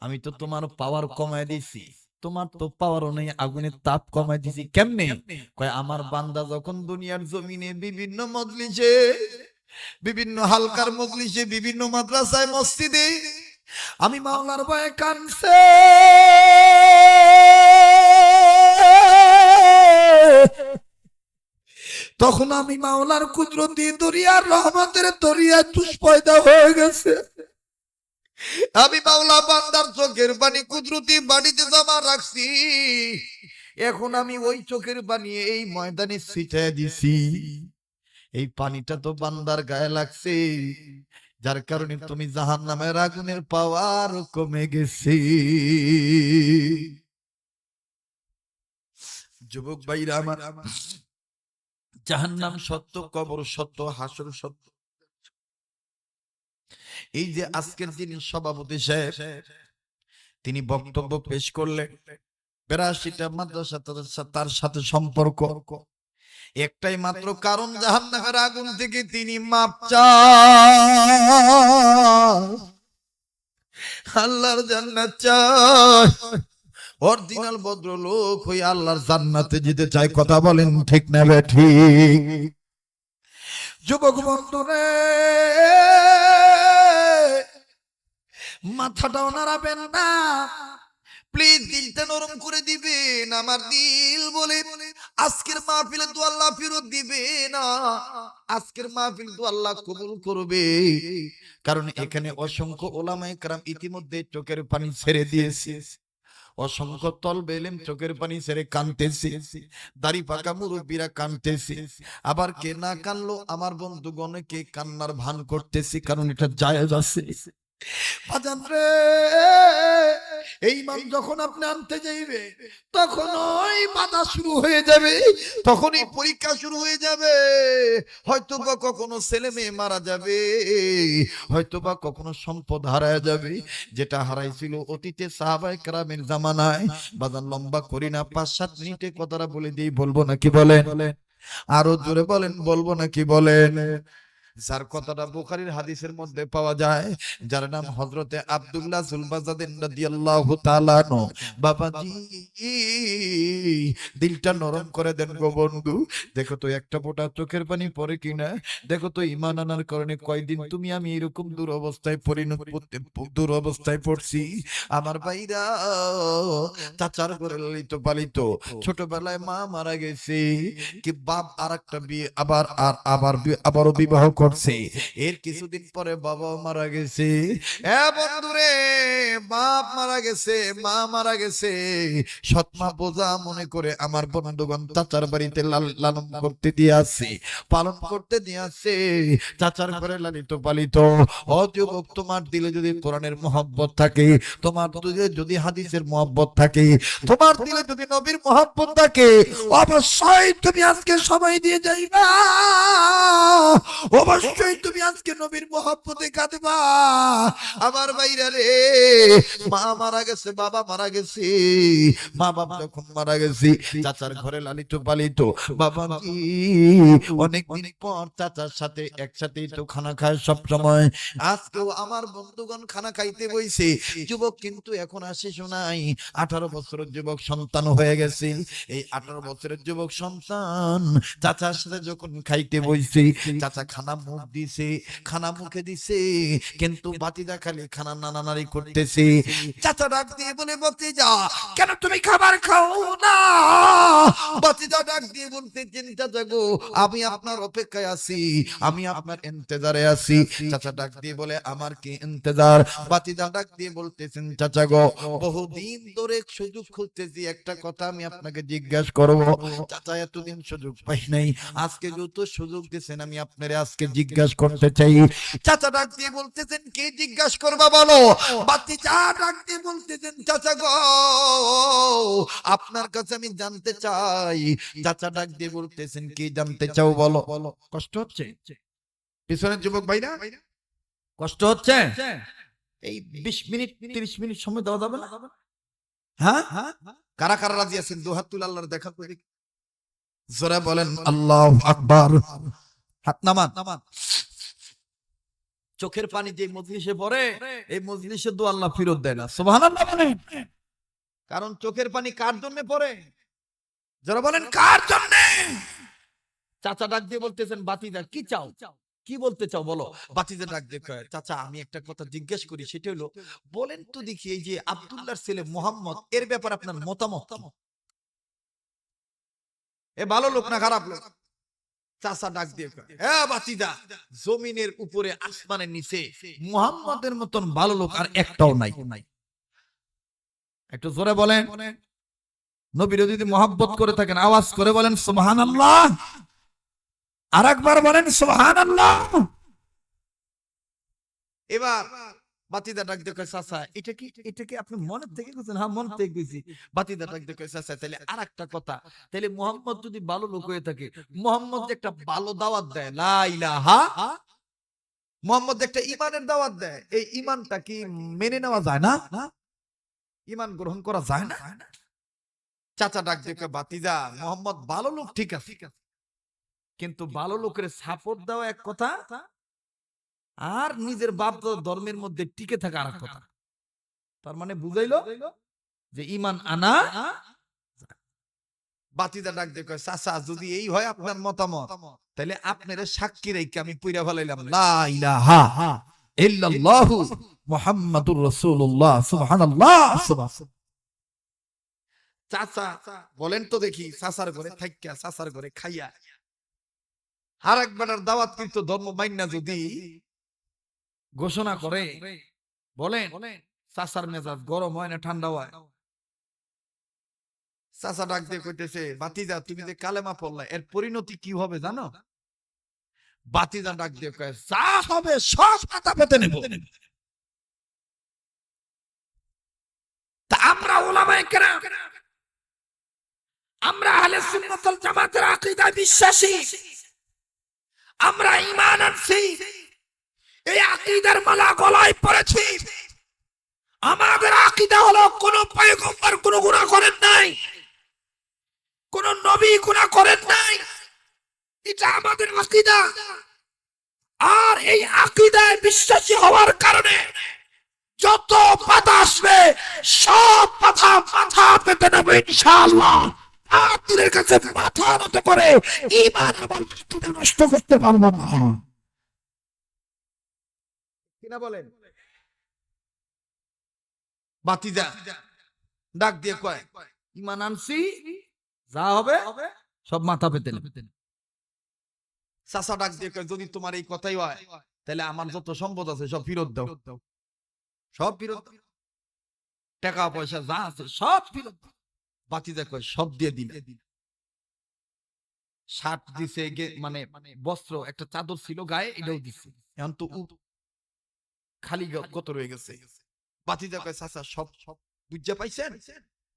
আমি তো তোমার পাওয়ার কমায় দিছি। তোমার তো পাওয়ারও নেই, আগুনের তাপ কমায় দিছি। কেমনে? কয়, আমার বান্দা যখন দুনিয়ার জমিনে বিভিন্ন মজলিসে, বিভিন্ন হালকার মজলিসে, বিভিন্ন মাদ্রাসায়, মসজিদে আমি মাওলার ভয়ে কানছে, তখন আমি মাওলার কুদরতি দরিয়ার রহমতের দরিয়া তুষ পয়দা হয়ে গেছে। আমি মাওলা বান্দার চোখের পানি কুদরতি বাড়িতে জমা রাখছি। এখন আমি ওই চোখের পানি এই ময়দানে ছিটায় দিছি। এই পানিটা তো বান্দার গায়ে লাগছে, যার কারণে তুমি জাহান্নামের আগুনের পাওয়ার কমে গেছে। যুবক ভাইরা আমার, জাহান্নাম সত্য, কবর সত্য, হাসর সত্য। এই যে আজকের দিন সভাপতি সাহেব তিনি বক্তব্য পেশ করলেন, 82টা মাদ্রাসা তার সাথে সম্পর্ক, একটাই মাত্র কারণ জাহান্নামের আগুন থেকে তিনি মাপ চান, আল্লাহর জান্নাত চায়। অরিজিনাল ভদ্রলোক হয়ে আল্লাহর জান্নাতে যেতে চায়। কথা বলেন ঠিক না ঠিক? যুবক বন্ধুরে, মাথাটাও নাড়াবেন না প্লিজ, দিলটা নরম করে দিবেন। আমার দিল বলে আজকের মাহফিলে তো আল্লাহ ফেরত দিবে না, আজকের মাহফিল তো আল্লাহ কবুল করবে। কারণ এখানে অসংখ্য ওলামায়ে কেরাম ইতিমধ্যে চোখের পানি ছেড়ে দিয়েছে, অসংখ্য তলবে ইলম চোখের পানি ছেড়ে কাঁদতেছে, দাড়ি পাকা মুরব্বীরা কাঁদতেছে। আবার কে না কানলো আমার বন্ধুগণ কে কান্নার ভান করতেছে, কারণ এটা জায়েজ আছে। বাজান রে, এই মান যখন আপনি আনতে যাইবে তখন ওই বাধা শুরু হয়ে যাবে, তখনই পরীক্ষা শুরু হয়ে যাবে। হয়তোবা কখনো ছেলে মেয়ে মারা যাবে, হয়তোবা কখনো সম্পদ হারায় যাবে, যেটা হারাইছিল অতীতে সাহাবায়ে কেরামের জামানায়। বাজান লম্বা করি না, 5-7 মিনিটে কথাটা বলে দিই, বলবো নাকি বলেন? আরো জোরে বলেন, বলবো নাকি বলেন? যার কথাটা বুখারীর হাদিসের মধ্যে পাওয়া যায়, যার নাম হযরতে আব্দুল্লাহ যুলবাজাদিন রাদিয়াল্লাহু তাআলা আনহু। বাবাজি দিলটা নরম করে দেন গো বন্ধু। দেখো তো একটা ফোঁটা চোখের পানি পড়ে কিনা, দেখো তো ঈমান আনার কারণে কয়দিন তুমি আমি এরকম দুরবস্থায় পড়ছি। আমার ভাইরা, চাচার ঘরে লালিত পালিত, ছোটবেলায় মা মারা গেছে, কি বাপ আরেকটা বিয়ে আবারও বিবাহ করছে, এর কিছুদিন পরে বাবা মারা গেছে। বন্ধুরে, বাপ মারা গেছে, মা মারা গেছে, সৎমা বোঝা মনে করে আমার বন্ধুগণ চাচার বাড়িতে লালন করতে দিয়ে আসছে, পালন করতে দিয়ে আসছে, চাচার ঘরে লালিত পালিত। ও যুবক, তোমার দিলে যদি কোরআনের মহব্বত থাকে, তোমার দিলে যদি হাদিসের মহব্বত থাকে, তোমার দিলে যদি নবীর মহব্বত থাকে, অবশ্যই তুমি আজকে সময় দিয়ে যাইবা, অবশ্যই তুমি আজকে নবীর মহব্বতে কাঁদবা। আমার ভাইরা রে, মা মারা গেছে, বাবা মারা গেছে, মা বাবা যখন মারা গেছে, চাচার ঘরে লালিত পালিত। বাবা কি অনেকদিন পর চাচার সাথে একসাথেই তো খানা খায় সব সময়। আজকেও আমার বন্ধুগণ খানা খাইতে বইছে। যুবক কিন্তু এখন আসে শোনাই, 18 বছরের যুবক সন্তান হয়ে গেছে। এই 18 বছরের যুবক সন্তান চাচার সাথে যখন খাইতে বইছে, চাচা খানা মুখ দিছে, খানা মুখে দিছে, কিন্তু বাতিদা খালি খানা নানানারি করতেছে। চাচা ডাক দিয়ে বলে, বাতিজা কেন তুমি খাবার খাও না? বাতিজা ডাক দিয়ে বলতেছেন, চাচা গো আমি আপনার অপেক্ষায় আছি, আমি আপনার ইন্তজারে আছি। চাচা ডাক দিয়ে বলে, আমার কি ইন্তজার? বাতিজা ডাক দিয়ে বলতেছেন, চাচা গো বহুদিন ধরে সুযোগ খুঁজতেছি, একটা কথা আমি আপনাকে জিজ্ঞাসা করব। চাচা এতদিন সুযোগ পাই নাই, আজকে যেহেতু সুযোগ দিয়েছেন আমি আপনারে আজকে জিজ্ঞাসা করতে চাই। চাচা ডাক দিয়ে বলতেছেন, কি জিজ্ঞাসা করবা বলো? বাতিজা ডাক দিয়ে বলতেছেন, চাচা গো আপনার কাছে আমি জানতে চাই। চাচা ডাক দিয়ে বলতেছেন, কি জানতে চাও বলো? কষ্ট হচ্ছে পিছনের যুবক ভাইরা? কষ্ট হচ্ছে? এই 20 মিনিট 30 মিনিট সময় দেওয়া যাবে না? হ্যাঁ, কারা কারা রাজি আছেন দুহাত তুলে আল্লাহর দেখা করে জোরে বলেন আল্লাহু আকবার। হাত নামান। চোখের পানি যে মজলিসে পড়ে, এই মজলিসে দোয়া আল্লাহ ফেরত দেয় না। সুবহানাল্লাহ বলেন। কারণ চোখের পানি কার জন্য পড়ে? যারা বলেন কার জন্য? চাচা ডাক দিয়ে বলতেছেন, বাতিজা কি চাও, কি বলতে চাও বলো? বাতিজা ডাক দিয়ে কয়, চাচা আমি একটা কথা জিজ্ঞেস করি, সেটা হলো বলেন তো দেখি, এই যে আব্দুল্লাহর ছেলে মুহাম্মদ, এর ব্যাপারে আপনার মতামত কি? এ ভালো লোক না খারাপ লোক? চাচা ডাক দিয়ে কয়, হ্যাঁ বাতিদা, জমিনের উপরে আসমানের নিচে মুহাম্মদের মতন ভালো লোক আর একটাও নাই। একটু জোরে বলেন, নবীর যদি মহব্বত করে থাকেন আওয়াজ করে বলেন সুবহানাল্লাহ। আর একবার বলেন সুবহানাল্লাহ। এবার বাতিদা ডাক দিয়ে কয়, চাচা এটা কি আপনি মনের থেকে কইছেন? হ্যাঁ মন থেকে কইছি। বাতিদা ডাক দিয়ে কয়, চাচা তাহলে আরেকটা কথা, তাহলে মুহাম্মদ যদি ভালো লোক হয়ে থাকে, মুহাম্মদ যে একটা ভালো দাওয়াত দেয়, লা ইলাহা, মুহাম্মদ একটা ঈমানের দাওয়াত দেয়, এই ঈমানটা কি মেনে নেওয়া যায় না? ঈমান গ্রহণ করা যায় না? চাচা ডাক দিয়ে কয়, বাতিজা মুহাম্মদ ভালো লোক ঠিক আছে, কিন্তু ভালো লোকের সাপোর্ট দেওয়া এক কথা, আর নিজের বাপ ধর্মের মধ্যে টিকে থাকা আর কথা। তার মানে বুঝাইলো যে ঈমান আনা। বাতিদা ডাক দিয়ে কয়, চাচা যদি এই হয় আপনার মতামত, তাহলে আপনার সাক্ষী রেখে আমি পুইরা ফেলাইলাম, লা ইলাহা ইল্লাল্লাহু মুহাম্মাদুর রাসূলুল্লাহ। সুবহানাল্লাহ। চাচা বলেন তো দেখি, চাচার ঘরে থাইকা চাচার ঘরে খাইয়া আর একবার দাওয়াত কিন্তু ধর্ম মাইন্না যদি ঘোষণা করে, বলেন চাচার মেজাজ গরম হয় না ঠান্ডা হয়? চাচা ডাক দিয়ে কইতেছে, বাতিজা তুমি যে কালেমা পড়লা এর পরিণতি কি হবে জানো? বাতিজা ডাক দিয়ে কয়, যা হবে সব মাথা পেতে নেব। তা আমরা উলামায়ে কেরাম, আমরা আহলে সুন্নাত ওয়াল জামাতের আকীদায় বিশ্বাসী, আমরা ঈমান আনছি, এই আকীদার মালা গলায় পড়েছি। আমাদের আকীদা হলো কোন পয়গম্বর কোন গুনাহ করেন নাই, কোন নবী গুনাহ করেন নাই, এটা আমাদের আকীদা। আর এই আকীদায় বিশ্বাসী হওয়ার কারণে যত বাধা আসবে সব বাধা মাথা পেতে নেব ইনশাআল্লাহ। আপনাদের কাছে মাথা নত করে ঈমান আমার নষ্ট করতে পারবো না, কিনা বলেন? বাতিজা ডাক দিয়ে কয়, ঈমান আনছি, যা হবে সব মাথা পেতে নেব। চাচা ডাক দিয়ে কয়, যদি তোমার এই কথাই হয় তাহলে আমার যত সম্পদ আছে সব ফেরত দাও, সব ফেরত, টাকা পয়সা যা আছে সব ফেরত। বাতিজা কয়, সব দিয়ে দিলে। শার্ট দিছে, মানে বস্ত্র, একটা চাদর ছিল গায়ে, এটাও দিছে। এখন তো খালি কত রয়ে গেছে। বাতিজা কয়, চাচা সব বুঝা পাইছেন?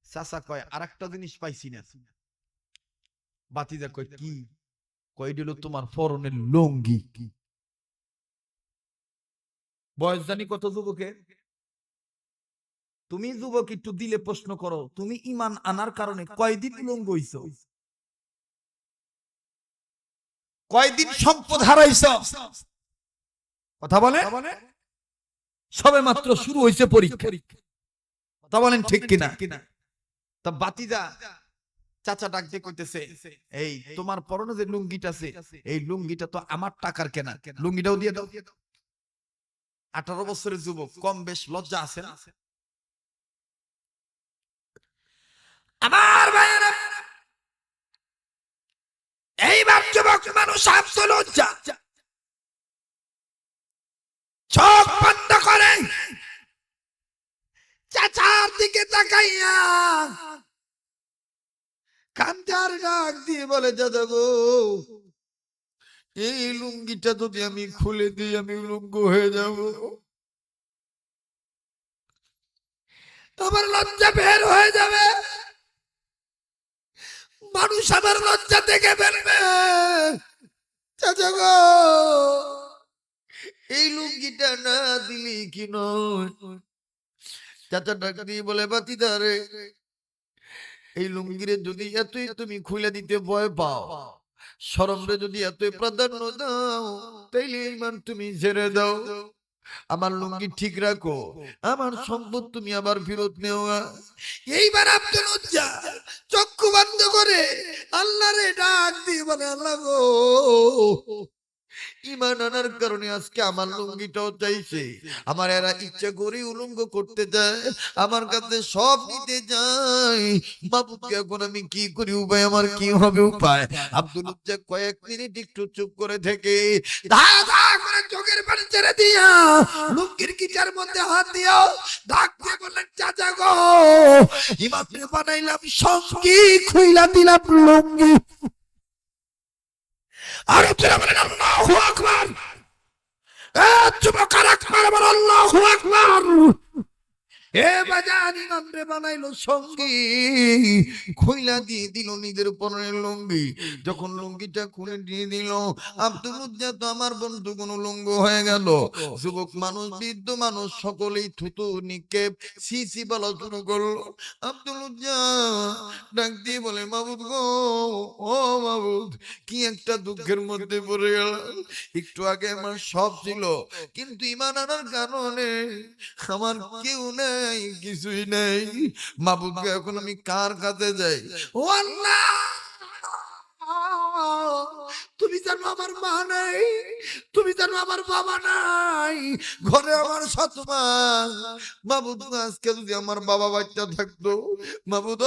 চাচা কয়, আর একটা জিনিস পাইছি না। বাতিজা কয়, কি? কয়, দিল তোমার পরনের লুঙ্গি। বয়স জানি কত যুবকের? তুমি যুবক একটু দিলে প্রশ্ন করো, তুমি ঈমান আনার কারণে কয়দিন লুঙ্গ হইছো? কয়দিন সম্পদ হারাইছ? কথা বলে, সবে মাত্র শুরু হইছে পরীক্ষা। কথা বলেন ঠিক কিনা? তা বাতিজা চাচা ডাক দিয়ে কইতেছে, এই তোমার পরনে যে লুঙ্গিটা আছে, এই লুঙ্গিটা তো আমার টাকার কেনা, লুঙ্গিটাও দিয়ে দাও। 18 বছরের যুবক, কম বেশ লজ্জা আছে না? আমার ভাইয়েরা, এইবার যুবক মানুষ আপসো লজ্জা, চোখ বন্ধ করে চাচার দিকে তাকাইয়া কান্দার ডাক দিয়ে বলে, দাদা গো, এই লুঙ্গিটা যদি আমি খুলে দিই আমি লুঙ্গ হয়ে যাব, আমার লজ্জা বের হয়ে যাবে, মানুষ আমার লজ্জা দেখে ফেলবে। চাচা গো, এই লুঙ্গিটা না দিলি কি নয়? চাচা ডাক দিয়ে বলে, বাতিদা রে, এই লুঙ্গিরে যদি এতই তুমি খুলে দিতে ভয় পাও, শরমরে যদি এতই প্রাধান্য দাও, তাইলে ঈমান তুমি ছেড়ে দাও, আমার লুঙ্গি ঠিক রাখো, আমার সম্পদ তুমি আবার ফেরত নেও। এইবার আপনি লজ্জা চক্ষু বন্ধ করে আল্লাহরে ডাক দিয়ে বলে, আল্লাহ গো, ইমান আনার কারণে আজকে আমার লুঙ্গিটাও চাইছে, আমার এরা ইচ্ছা করে উলঙ্গ করতে যায়, আমার কাছে সব নিতে যায়। মাবুদকে এখন আমি কি করি, উপায় আমার কি হবে উপায়? আব্দুল উজ্জা কয়েক মিনিট একটু চুপ করে থেকে ধা ধা করে চোখের পানি ছেড়ে দিয়া লুঙ্গির কিচার মধ্যে হাত দিয়া ডাক দিয়ে বললেন, চাচা গো, ইমাত্রে বানাইলাম সঙ্গী, খুইলা দিলাম লুঙ্গি। আর আপনারা বলেন আল্লাহু আকবার। যুবক আর আকবার বল, আল্লাহু আকবার। এ বাজান, ইমাম রে বানাইলো সঙ্গী, খুইলা দিয়ে দিল নিজের পরনের লুঙ্গি। যখন লুঙ্গিটা খুলে দিয়ে দিল, আব্দুল উজ্জা তো আমার বন্ধু কোন লুঙ্গ হয়ে গেল। যুবক মানুষ, বৃদ্ধ মানুষ সকলেই থুতু নিক্ষেপ সিসি বলা শুরু করলো। আব্দুল উজ্জা ডাক দিয়ে বলে, মাবুদ গো, ও মাবুদ, কি একটা দুঃখের মধ্যে পড়ে গেল। একটু আগে আমার সব ছিল, কিন্তু ইমান আনার কারণে আমার কেউ নেই, কিছুই নেই। মাবুদকে এখন আমি কার কাছে যাই? ও আল্লাহ, তুমি জানো আমার মা নাই, তুমি জানো আমার বাবা নাই, ঘরে আমার সৎ মা। মাবুদ, আজকে যদি আমার বাবা বাচ্চা থাকতো, মাবুদ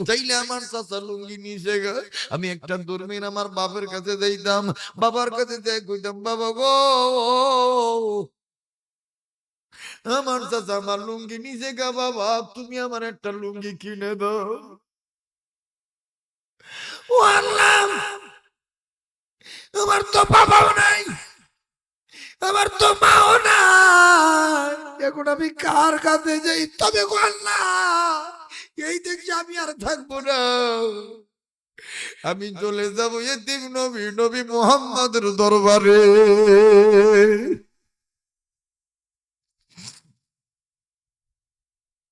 চাইলে আমার চাচা লুঙ্গি নিচে গে আমি একটা দূরবীন আমার বাবার কাছে যাইতাম, বাবার কাছে যাই কইতাম, বাবা গো, আমার চাচা আমার লুঙ্গি নিচে গা, বাবা তুমি আমার একটা লুঙ্গি কিনে দাও। ও আল্লাহ, আমার তো বাবাও নাই, আমার তো মাও নাই, এখন আমি কার কাছে যাই? তবে গো আল্লাহ, এই দেখছি আমি আর থাকবো না, আমি চলে যাবো এতিম নবী, নবী মুহাম্মদের দরবারে।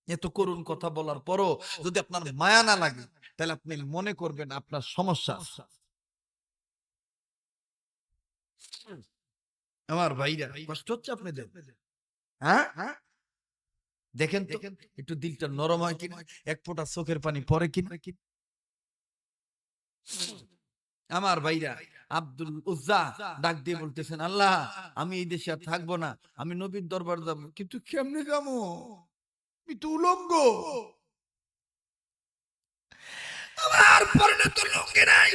এত করুণ কথা বলার পরও যদি আপনার মায়া না লাগে, তাহলে আপনি মনে করবেন আপনার সমস্যা। আমার ভাইরা, কষ্ট হচ্ছে আপনাদের? হ্যাঁ, দেখেন তো একটু দিলটা নরম হয় কিনা, এক ফোঁটা চোখের পানি পড়ে কিনা। আমার ভাইরা, আব্দুল উজ্জা ডাক দিয়ে বলতেছেন, আল্লাহ, আমি এই দেশে আর থাকবো না, আমি নবীর দরবার যাবো, কিন্তু কেমনে যাবো? আমি তো উলঙ্গ, আমার পরনে তো লুঙ্গি নাই,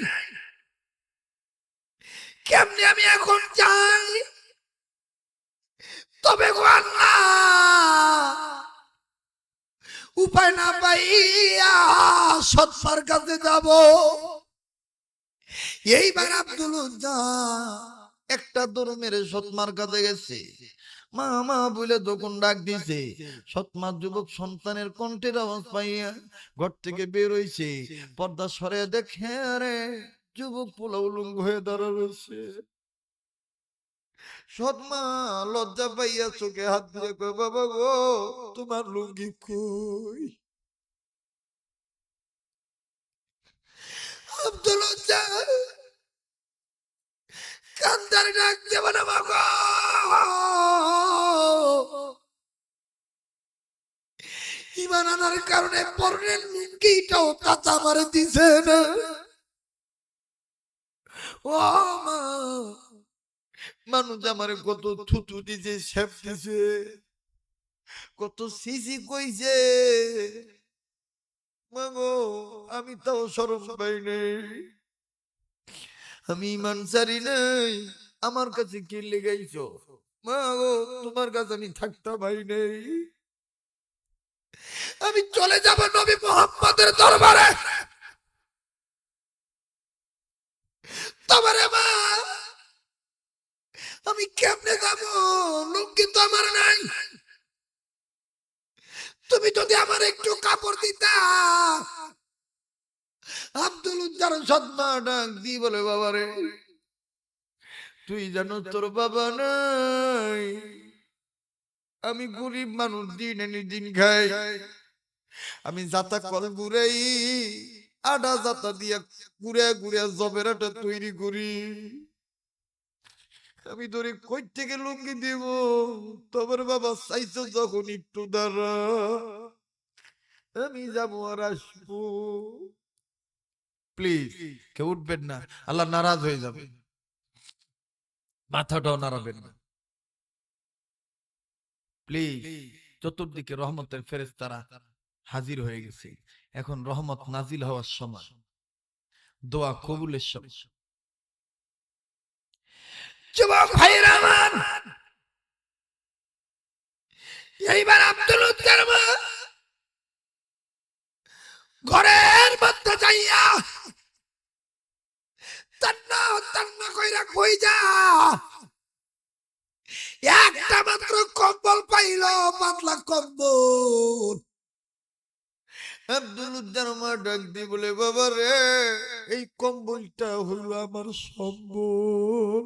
কেমনে আমি এখন যাই? তবে গো আল্লাহ, উপায় না পাইয়া সৎমার কাছে যাব। এইবার আব্দুল উজ্জা একটা দৌড় মেরে সৎমার কাছে গেছে। মা মা বলে যখন ডাক দিছে, সৎমা যুবক সন্তানের কণ্ঠের আওয়াজ পাইয়া ঘর থেকে বের হইছে। পর্দা সরে দেখে, আরে যুবক পোলা উলঙ্গ হয়ে দাঁড়া রয়েছে। সৎমা লজ্জা পাইয়া চোখে হাত দিয়ে কয়, বাবা গো, তোমার লুঙ্গি কই? আব্দুল উজ্জা কান্দার ডাক দেব না, বাবা ইমান আনার কারণে পরনের লুঙ্গিটাও চাচা মারে দিছে না। ও মা, মানুষ আমারে কত থুতু দিছে, শেপ দিছে, কত সিসি কইছে, মাগো আমি তাও শরম পাই নাই, আমি ইমান ছাড়ি নাই, আমার কাছে কি লেগাইছো? মাগো, তোমার কাছে আমি থাকতে পাই নাই, আমি চলে যাব নবী মুহাম্মদের দরবারে। তোমারে মা, আমি কেমনে যাব? লুঙ্গি তো আমার নাই, তুমি যদি আমার একটু কাপড় দিতা। আব্দুল উজ্জার সৎমা ডাক দিয়ে বলে, বাবা রে, তুই জানো তোর বাবা নাই, আমি গরিব মানুষ, দিন এনে দিন খাই, আমি জাতা কল ঘুরাই, আডা জাতা দিয়া ঘুরে ঘুরে জবের আটা তৈরি করি, আমি তোরে কই থেকে লুঙ্গি দিব? তোমার বাবা চাইছো যখন একটু দাঁড়া, আমি যাবো আর আসবো, প্লিজ কেউ উঠবেন না, আল্লাহ নারাজ হয়ে যাবে। মাথাটাও নাড়াবেন না প্লিজ। চতুর্দিকে রহমতের ফেরেশতারা হাজির হয়ে গেছে। এখন রহমত নাজিল হওয়ার সময়, দোয়া কবুলের সময়। যুবক ভাইরা আমার, এইবার আব্দুল উজ্জার মা ঘরের মধ্যে যাইয়া তান্না তান্না কইরা কই যা একটা মাত্র কম্বল পাইল, পাতলা কম্বল। আব্দুল উজ্জার মা ডাক দিয়ে বলে, বাবা রে, এই কম্বলটা হলো আমার সম্বল।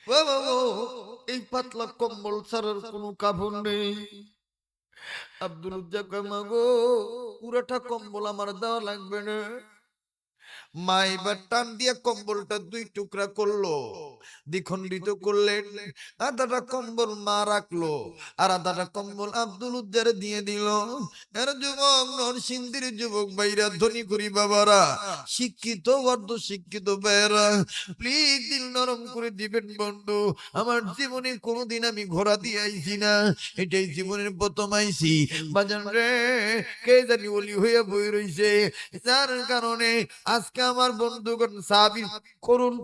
বাবা গো, এই পাতলা কম্বল ছাড়ার কোনো কাপড় নেই। আব্দুল উজ্জা কয়, মা গো, পুরাটা কম্বল আমার দেওয়া লাগবে না। মা এবার টান দিয়া কম্বলটা দুই টুকরা করলো, দ্বিখণ্ডিত করলেন। আধাটা কম্বল মা রাখলো, আর আধাটা কম্বল আব্দুল উজ্জারে দিয়ে দিল। এর যুবক, নরসিংদীর যুবক ভাইরা, ধনী করি বাবারা, শিক্ষিত অর্ধ শিক্ষিত ভাইরা, প্লিজ দিল নরম করে দিবেন বন্ধু। আমার জীবনে কোনোদিন আমি ঘোড়া দিয়ে আইছি না, এটাই জীবনের প্রথম আইছি। বাজান রে, কে জানি ওলি হইয়া বই রইছে, যার কারণে আজকে আমার বন্ধুগণ সাহাবী করুন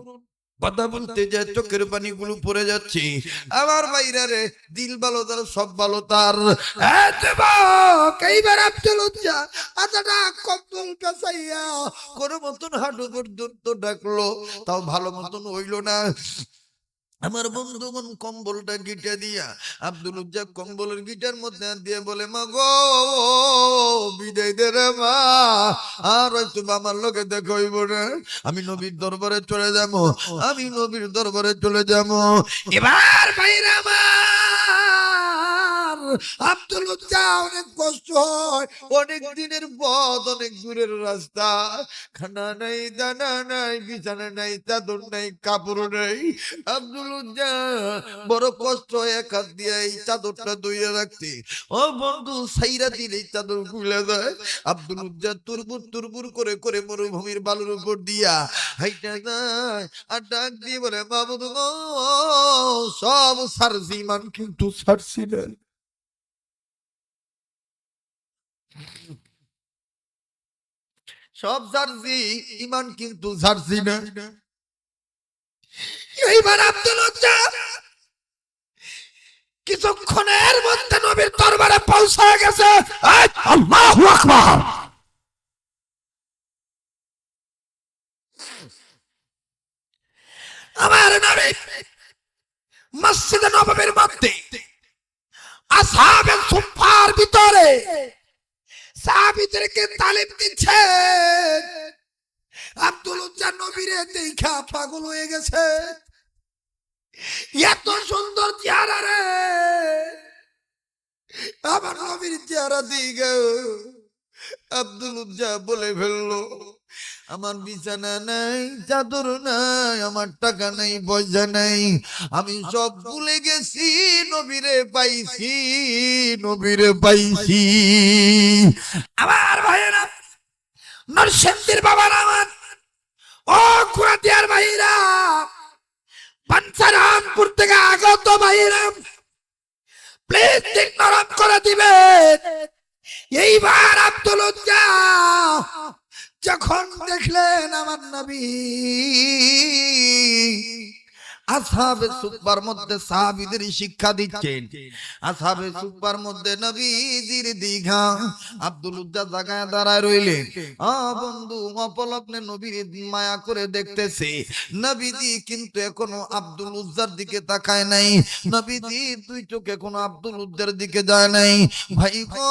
কথা বলতে যায় চোখের পানি গুলো পড়ে যাচ্ছে। আমার ভাইরা রে, দিল ভালো তার, সব ভালো তার। এইবার আব্দুল উজ্জা আদাটা কম্বল কাছাইয়া কোনো মতন হাঁটু পর্যন্ত ডাকলো, তাও ভালো মতন হইল না। আমার বন্ধুগণ কম্বলটা গিটা দিয়া আব্দুল উজ্জা কম্বলের গিটার মধ্যে দিয়ে বলে, মা গো, বিদায় দে রে মা, আর হয়তো আমার লোকে দেখা হইব না, আমি নবীর দরবারে চলে যাবো, আমি নবীর দরবারে চলে যাবো। এবার ভাইরা আমার, আব্দুল উজ্জা অনেক কষ্ট হয়, অনেক দিনের পথ, অনেক দূরের রাস্তা, খানা নাই, দানা নাই, বিছানা নাই, চাদর নাই, কাপড় নাই। আব্দুল উজ্জা বড় কষ্ট, এক হাত দিয়ে এই চাদরটা ধুইয়া রাখতে, ও বন্ধু সাইরা দিলে চাদর খুলে যায়। আব্দুল উজ্জা তুরবুর তুরবুর করে করে মরুভূমির বালুর উপর দিয়া হাইটা যায়, আর ডাক দিয়ে বলে, মাবুদ গো, সব সারছি, মান কিন্তু সারছি না। সব সারছি, ইমান কিন্তু সারছি না। এইবার আব্দুল উজ্জা কিছুক্ষণের মধ্যে নবীর দরবারে পৌঁছে গেছে। আল্লাহু আকবার। আমার নবী মসজিদে নববীর মধ্যে আসহাবে সুফফার ভিতরে সাহাবীদেরকে তালিম দিচ্ছেন। আব্দুল উজ্জা নবীরে দেখা পাগল হয়ে গেছে, এত সুন্দর চেহারা রে, আমার নবীর চেহারা দিকে আব্দুল উজ্জা বলে ফেললো, আমার বিছানা নাই, চাদর নাই, আমার টাকা নাই, পয়সা নাই, আমি সব ভুলে গেছি, নবীরে পাইছি, নবীরে পাইছি। আমার ভাইয়েরা, নরসিংদীর বাবারা আমার, ও কুরাতিয়ার ভাইরা, পাঞ্চারামপুর থেকে আগত ভাইরা, প্লিজ দিক নরম করে দিবেন। এইবার আব্দুল উজ্জা যখন দেখলেন আমার নবী আসহাবে সুফফার মধ্যে সাহাবীদের শিক্ষা দিচ্ছেন, আসহাবে সুফফার মধ্যে নবীজির দীঘা, আব্দুল উজ্জা জায়গায় দাঁড়ায় রইলেন। বন্ধু অপলগ্নে নবীর মায়া করে দেখতেছে। নবীজি কিন্তু এখনো আব্দুল উজ্জার দিকে তাকায় নাই, নবীজি দুই চোখ এখনো আব্দুল উজ্জার দিকে যায় নাই। ভাই গো,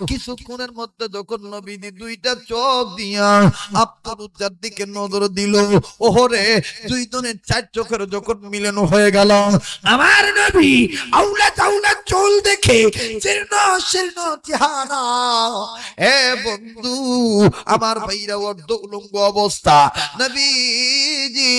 কিছুক্ষণের মধ্যে যখন নবীজি দুইটা চোখ দিয়া আব্দুল উজ্জার দিকে নজর দিল, ওহরে দুই জনের চার চোখের যখন মিলন হয়ে গেল, আমার নবী আওলাদ আওলাদ চোল দেখে শীর্ণ শীর্ণ চেহারা, এ বন্ধু আমার ভাইরা অর্ধ উলঙ্গ অবস্থা, নবীজি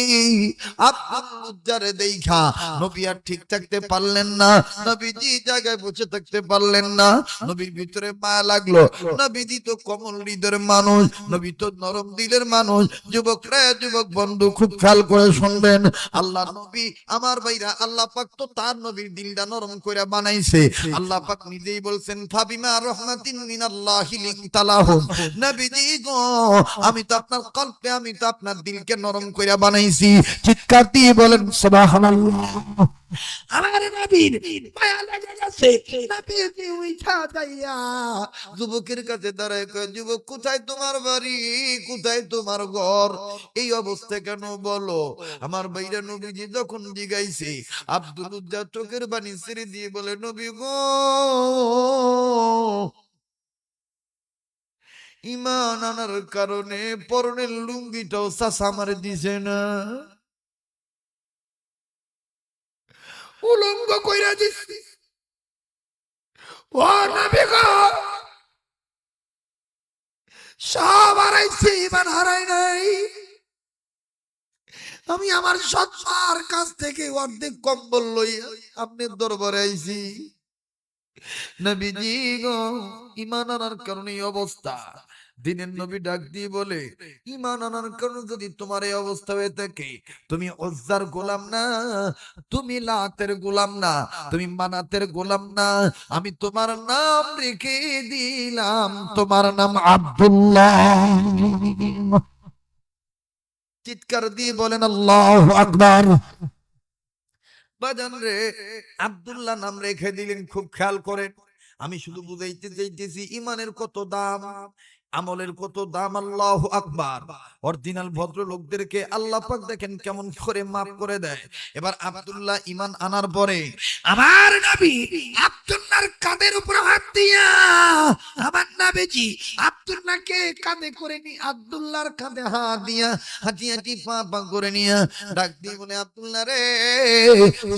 আব্দুল্লাহরে দেখা নবী আর ঠিক থাকতে পারলেন না, নবীজি জায়গায় বসে থাকতে পারলেন না, নবীর ভিতরে মায়া লাগলো, নবীজি তো কমল হৃদয়ের মানুষ, নবী তো নরম দিলের মানুষ, যুবকরা যুবক বন্ধু খুব খেয়াল করে শুনবেন, আল্লাহ নবী আমার ভাইরা আল্লাহ পাক তো তার নবীর দিলটা নরম করে বানাইছে, আল্লাহ পাক নিজেই বলছেন ফাবিমা রাহমাতিন মিনাল্লাহি লিনতালাহুম, নবীজি গো আমি তো আপনার কল্পে আমি তো আপনার দিলকে নরম করে বানাইছি, চিৎকার দিয়ে বলেন সুবহানাল্লাহ। আমার নবীর মায়া লেগে গেছে, নবীজি উঠা যাইয়া যুবকের কাছে দাঁড়ায় কয়, যুবক কোথায় তোমার বাড়ি, কোথায় তোমার ঘর, এই অবস্থা কেন বলো। আমার ভাইরা নবীজি যখন জিগাইছে, আব্দুল উজ্জা চোখের পানি ছেড়ে দিয়ে বলে, নবী গো ঈমান আনার কারণে পরনের লুঙ্গিটাও চাচা আমার দিছে না, উলঙ্গ কইরা দিছি। ও নবী গো সব হারাইছি, ঈমান হারাই নাই, আমি আমার সৎমার কাছ থেকে অর্ধেক কম্বল লইয়া আপনার দরবারে আইছি। নবীজি গো ঈমান আনার কারণে এই অবস্থা। দিনের নবী ডাক দিয়ে বলে, ঈমান আনার কারণে যদি তোমার এই অবস্থা হয়ে থাকে, তুমি উজ্জার গোলাম না, তুমি লাতের গোলাম না, তুমি মানাতের গোলাম না, আমি তোমার নাম রেখে দিলাম, তোমার নাম আব্দুল্লাহ। চিৎকার দিয়ে বলেন আল্লাহু আকবার। বাজান রে আব্দুল্লাহ নাম রেখে দিলেন, খুব খেয়াল করেন, আমি শুধু বুঝাইতে চাইতেছি ঈমানের কত দাম, আমলের কত দাম। আল্লাহু আকবার। অরিজিনাল ভদ্রলোকদেরকে আল্লাহ পাক দেখেন কেমন করে মাফ করে দেয়। এবার আব্দুল্লাহ ঈমান আনার পরে আমার নবী আব্দুল্লাহর কাঁধের উপর হাত দিয়া, আমার নবীজি আব্দুল্লাহকে কাঁধে করে নি, আব্দুল্লাহর কাঁধে হাত দিয়া হাঁটি হাঁটি পা পা করে নিয়া ডাক দিয়ে বলে, আব্দুল্লাহ রে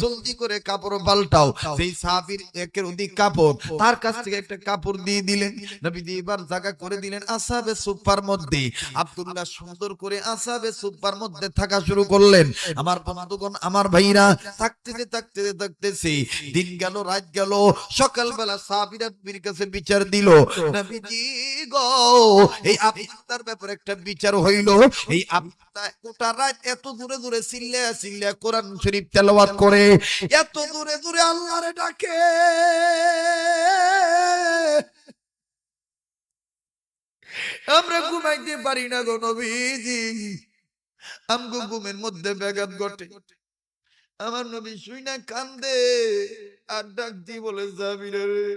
জলদি করে কাপড় পাল্টাও। সেই সাহাবীর একের অধিক কাপড়, তার কাছ থেকে একটা কাপড় দিয়ে দিলেন, নবী দিয়ে এবার জায়গা করে দিলেন আসহাবে সুফার মধ্যে। আব্দুল্লাহ সুন্দর করে আসহাবে সুফার মধ্যে থাকা শুরু করলেন। আমার বন্ধুগণ আমার ভাইরা থাকতেছে দিন গেল রাত গেল, সকালবেলা সাহাবীরা নবীর কাছে বিচার দিল, নবীজি গো এই আব্দুল্লাহর ব্যাপারে একটা বিচার হইল। এই আব্দুল্লাহ গোটা রাত এত দূরে দূরে চিল্লায়া চিল্লায়া কোরআন শরীফ তেলাওয়াত করে, এত দূরে দূরে আল্লাহরে ডাকে, আমরা ঘুমাইতে পারি না গো নবীজি, আমগো ঘুমের মধ্যে ব্যাঘাত ঘটে। আমার নবী শুই না কান্দে আর ডাক দি বলে, সাহাবীরা রে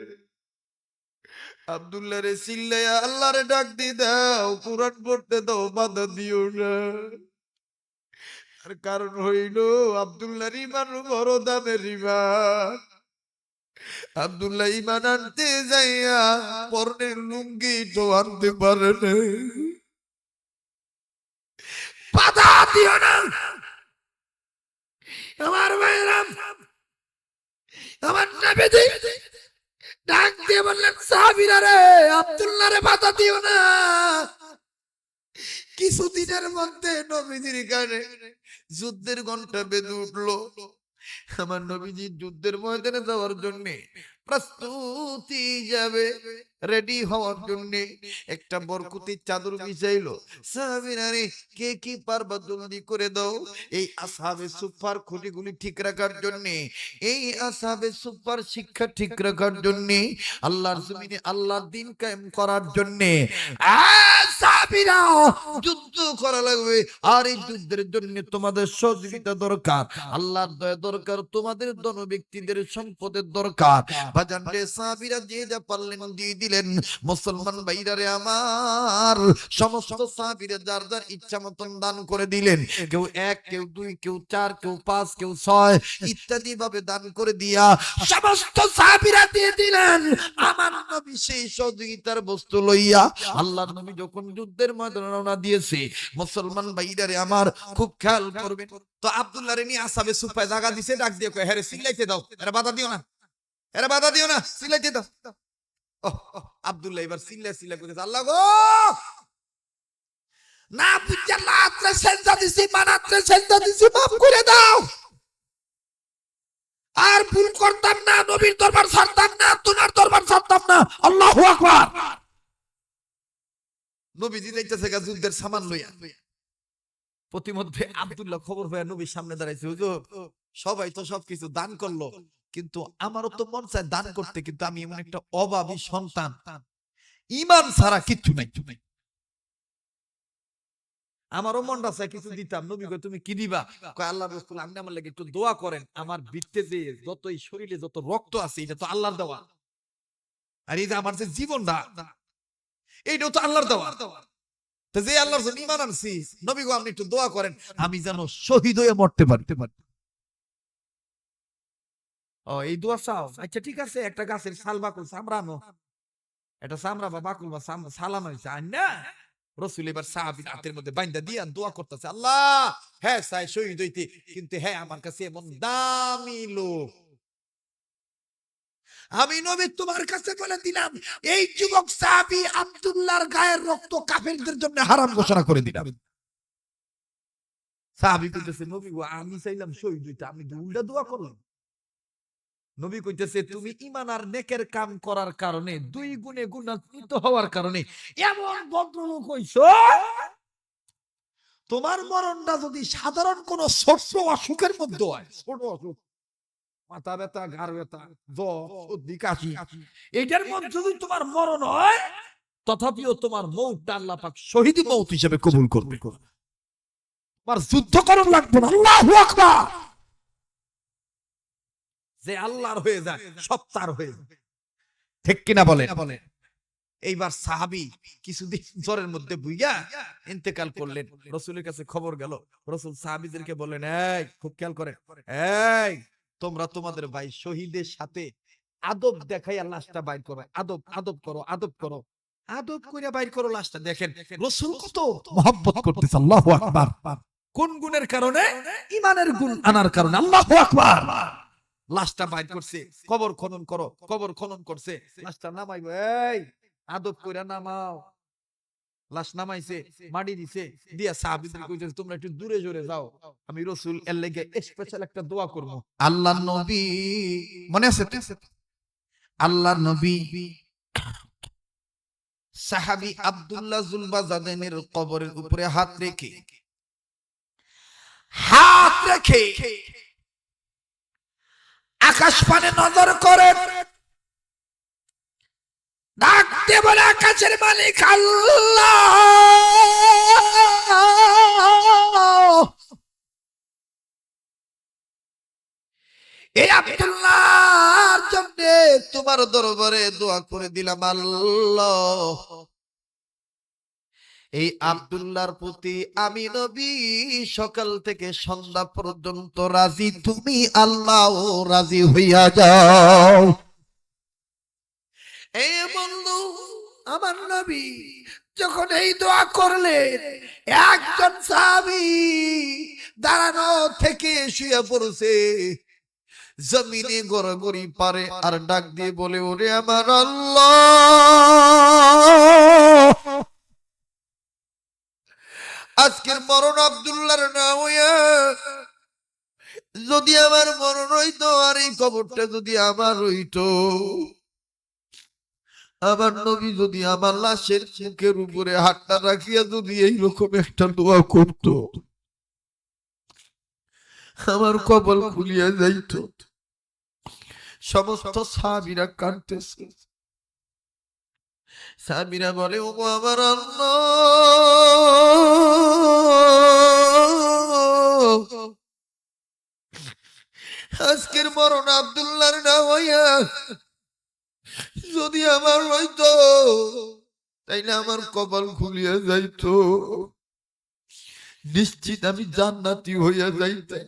আব্দুল্লাহ রে চিল্লায়া আল্লাহরে ডাক দি দাও, কুরআন পড়তে দাও, বাধা দিও না। আর কারণ হইল আব্দুল্লাহর ঈমান বড় দামের ঈমান। আব্দুল্লাহ ঈমান আনতে যাইয়া পরনের লুঙ্গি তো আনতে পারে না। বাধা দিও না আমার ভাইরা। আমার নবীজি ডাক দিয়ে বললেন, সাহাবীরা রে আব্দুল্লাহ রে বাধা দিও না। কিছুদিনের মধ্যে নবীজির কানে যুদ্ধের ঘন্টা বেজে উঠলো। আমার নবীজি যুদ্ধের ময়দানে যাওয়ার জন্য প্রস্তুতি যাবে, রেডি হওয়ার জন্য একটা বরকতির চাদর বিছাইলো। সাহাবীরা রে কে কি পারবা জলদি করে দাও, এই আসহাবে সুফার খুঁটিগুলি ঠিক রাখার জন্য, এই আসহাবে সুফার শিক্ষা ঠিক রাখার জন্য, আল্লাহর জমিনে আল্লাহর দ্বীন কায়েম করার জন্য সাহাবীরা যুদ্ধ করা লাগবে। আর এই যুদ্ধের জন্য তোমাদের সহযোগিতা দরকার, আল্লাহর দয়া দরকার, তোমাদের ধন ব্যক্তিদের সম্পদের দরকার। বাজান রে সাহাবীরা যে যা পারলেন দিয়ে দিলেন। দিলেন। মুসলমান ভাইরারে আমার, সমস্ত সাহাবীরা যার যার ইচ্ছা মতন দান করে দিলেন। কেউ 1, কেউ 2, কেউ 4, কেউ 5, কেউ 6 ইত্যাদি ভাবে দান করে দিয়া সমস্ত সাহাবীরা দিয়ে দিলেন। আমার নবী সেই সহযোগিতার বস্তু লইয়া আল্লাহর নবী যখন যুদ্ধের ময়দানে রওনা দিয়েছে, মুসলমান ভাইরারে আমার খুব খেয়াল করবেন। তো আব্দুল্লাহ রে নিয়ে আসাবে সুপায় জায়গা দিছে, ডাক দিয়ে কয়, হ্যাঁ সিলাইতে দাও, এরা বাধা দিও না, এরা বাধা দিও না, সিলাইতে দাও। আব্দুল্লাহ এবার সিল্লা সিল্লা করেছে, আল্লাহ গো না বুঝা লাত্রে সেজদা দিছি, মানাত্রে সেজদা দিছি, মাফ করে দাও, আর ভুল করতাম না, নবীর দরবার ছাড়তাম না, তোমার দরবার ছাড়তাম না। আল্লাহু আকবার। নবীজি যাইতেছে যুদ্ধের সামান লইয়া, প্রতিমধ্যে আব্দুল্লাহ খবর হয়ে নবীর সামনে দাঁড়াইছে, হুজুর সবাই তো সবকিছু দান করলো, কিন্তু আমারও তো মন চায় দান করতে, কিন্তু আমি এমন একটা অভাবী সন্তান, ঈমান ছাড়া কিচ্ছু নাই, আমারও মনটা চায় কিছু দিতাম। নবী কয়, তুমি কি দিবা? কয়, আল্লাহর রাসূল আপনি আমার লাগি একটু দোয়া করেন, আমার ভিতরে যে যত এই শরীরে যত রক্ত আছে এটা তো আল্লাহর দেওয়া, আর এই যে আমার যে জীবনটা এইটাও তো আল্লাহর দেওয়া, তো যে আল্লাহর জন্য ঈমান আনছি, নবী গো আপনি একটু দোয়া করেন আমি যেন শহীদ হয়ে মরতে পারি। ও এই দোয়া চাও? আচ্ছা ঠিক আছে, একটা গাছের ছাল বাকল চামড়ানো, এটা চামড়া বা বাকল বা ছালানো হয়েছে আন না, রসুল এবার সাহাবীর হাতের মধ্যে বাইন্দা দিয়ে দোয়া করতেছে, আল্লাহ হ্যাঁ চাই শহীদ হইতে, কিন্তু হ্যাঁ আমার কাছে এমন দামি লোক, আমি নবী তোমার কাছে বলে দিলাম এই যুবক সাহাবী আব্দুল্লাহর গায়ের রক্ত কাফেরদের জন্য হারাম ঘোষণা করে দিলাম। সাহাবী কইতেছে, নবী গো আমি চাইলাম শহীদ হইতে, আপনি উল্টা দোয়া করলেন। নবী কইতেছে, তুমি ঈমান আর নেকের কাম করার কারণে 2 গুণে গুণান্বিত হওয়ার কারণে এমন ভদ্রলোক হইছো, তোমার মরণটা যদি সাধারণ কোন ছোট অসুখের মধ্যে হয়, ছোট অসুখ, মাথা ব্যথা, ঘাড় ব্যথা, জ্বর, সর্দি, কাশি, এটার মধ্যে যদি তোমার মরণ হয়, তথাপিও তোমার মওতটা আল্লাহ পাক শহীদি মওত হিসেবে কবুল করবে, তোমার যুদ্ধ করার লাগবে না। আল্লাহু আকবার। যে আল্লাহর হয়ে যায় সব তার হয়ে যায়, ঠিক কিনা বলেন? এইবার সাহাবী কিছুদিন জ্বরের মধ্যে বুইয়া ইন্তেকাল করলেন, রাসূলের কাছে খবর গেল, রাসূল সাহাবীদেরকে বললেন, এই খুব খেয়াল করেন, এই তোমরা তোমাদের ভাই শহীদের সাথে আদব দেখাইয়া লাশটা বাইর করো, আদব আদব করো, আদব করো, আদব কইরা বাইর করো লাশটা। দেখেন রাসূল কত মহব্বত করতেছে, আল্লাহু আকবার। কোন গুণের কারণে? ঈমানের গুণ আনার কারণে। আল্লাহু আকবার। লাশটা বাইর করছে, কবর খনন করো, কবর খনন করছে, লাশটা নামাইবো, এই আদব কইরা নামাও। লাশ নামাইছে, মাটি দিছে, দিয়া সাহাবীদের কইতেছে, তোমরা একটু দূরে জোরে যাও, আমি রাসূল এর লাগি স্পেশাল একটা দোয়া করব। আল্লাহর নবী মনে আছে তো? আল্লাহর নবী সাহাবী আব্দুল্লাহ যুলবাজানের কবরের উপরে হাত রেখে আকাশ পানে নজর করে ডাকতে বলে, আকাশের মালিক আল্লাহ, এই আব্দুল্লাহর জন্য তোমার দরবারে দোয়া করে দিলাম আল্লাহ, এই আব্দুল্লাহর প্রতি আমি নবী সকাল থেকে সন্ধ্যা পর্যন্ত রাজি, তুমি আল্লাহ রাজি হইয়া যাও। এই বন্ধু আমার নবী যখন এই দোয়া করলেন, একজন সাহাবী দাঁড়ানো থেকে শুয়ে পড়ছে, জমিনে গড়াগড়ি পারে আর ডাক দিয়ে বলে, ওরে আমার আল্লাহ, আজকের মরণ আব্দুল্লাহর না হইয়া যদি আমার মরণ হইতো, আর এই কবরটা যদি আমার হইতো, আমার নবী যদি আমার লাশের মুখের উপরে হাতটা রাখিয়া যদি এইরকম একটা দোয়া করত, আমার কবর খুলিয়া যাইত। সমস্ত সাহাবীরা কাঁদতেছে, সাহাবীরা বলে, ও আমার আল্লাহ, আজকের মরণ আব্দুল্লাহর না হইয়া যদি আমার হইতো তাইলে আমার কপাল খুলিয়া যাইতো, নিশ্চিত আমি জান্নাতি হইয়া যাইতে।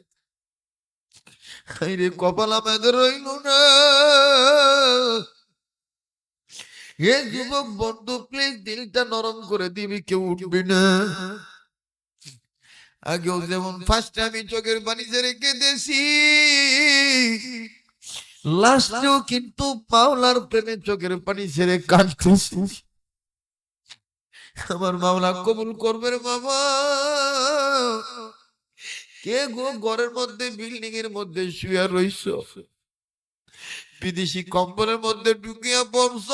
রে কপাল আমাদের রইল না। এ যুবক বন্ধু, প্লিজ দিলটা নরম করে দিবি, কেউ উঠবি না। আগেও যেমন ফার্স্ট আমি চোখের পানি ছেড়ে কেঁদেছি, লাস্টেও কিন্তু মাওলার প্রেমে চোখের পানি ছেড়ে কাঁদতেছি। আমার মাওলা কবুল করবে রে বাবা। কে গো ঘরের মধ্যে বিল্ডিং এর মধ্যে শুয়ে রইছ, বিদেশি কম্বলের মধ্যে ঢুকিয়া পড়ছ?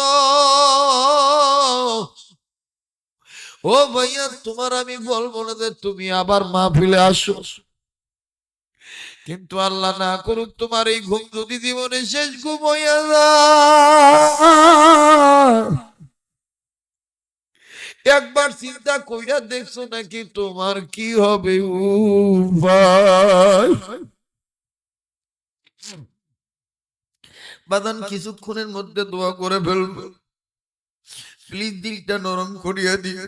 ও ভাইয়া, তোমার আমি বলবো না যে তুমি আবার মাহফিলে আসো, কিন্তু আল্লাহ না করুক তোমার এই ঘুম যদি জীবনে শেষ ঘুম হইয়া যায়। একবার চিন্তা কইরা দেখছো নাকি তোমার কি হবে ভাই? বাদান কিছুক্ষণের মধ্যে দোয়া করে ফেলবে, প্লিজ দিলটা নরম করিয়া দিয়ে।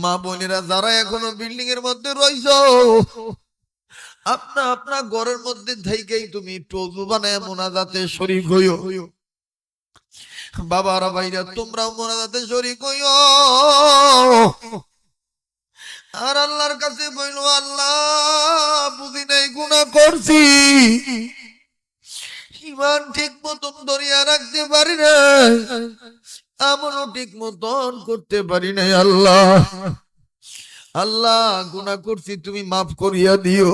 মা বোনেরা যারা এখনো বিল্ডিং এর মধ্যে রইছ, আপনা আপনা ঘরের মধ্যে থেকেই তুমি টজু বানায় মোনাজাতে শরীক হইও। বাবারা ভাইরা তোমরাও মোনাজাতে শরীক হইও, আর আল্লাহর কাছে বইলো, আল্লাহ বুঝি নাই গুনাহ করছি, ইমান ঠিক মতন ধরিয়া রাখতে পারি না, আমলও ঠিক মতন করতে পারি নাই। আল্লাহ আল্লাহ গুনাহ করছি, তুমি মাফ করিয়া দিও।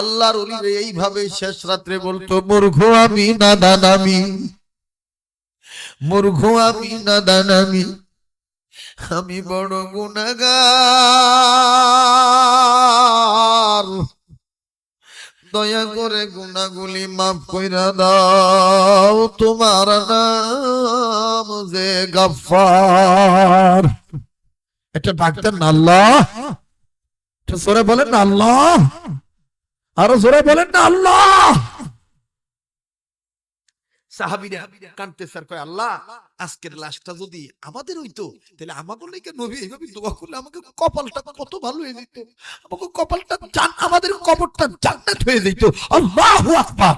আল্লাহর ওলিরা এইভাবে শেষ রাত্রে বলতো, মূর্খ আমি, নাদান আমি, মূর্খ আমি, নাদান আমি, আমি বড় গুনাহগার, দয়া করে গুনাহগুলি মাফ কইরা দাও, তোমার নাম যে গফফার। এটা ডাকতেন না আল্লাহ? জোরে বলেন না আল্লাহ, আরো জোরে বলেন না আল্লাহ। সাহাবীরা কাঁদতে স্যার কয়, আল্লাহ আজকের লাশটা যদি আমাদের হইতো তাহলে আমাকে লেগে নবী এইভাবে দোয়া করলে আমাকে কপালটা কত ভালো হয়ে যেত, আমাকে কপালটা আমাদের কবরটা জান্নাত হয়ে যেত। আল্লাহু আকবার।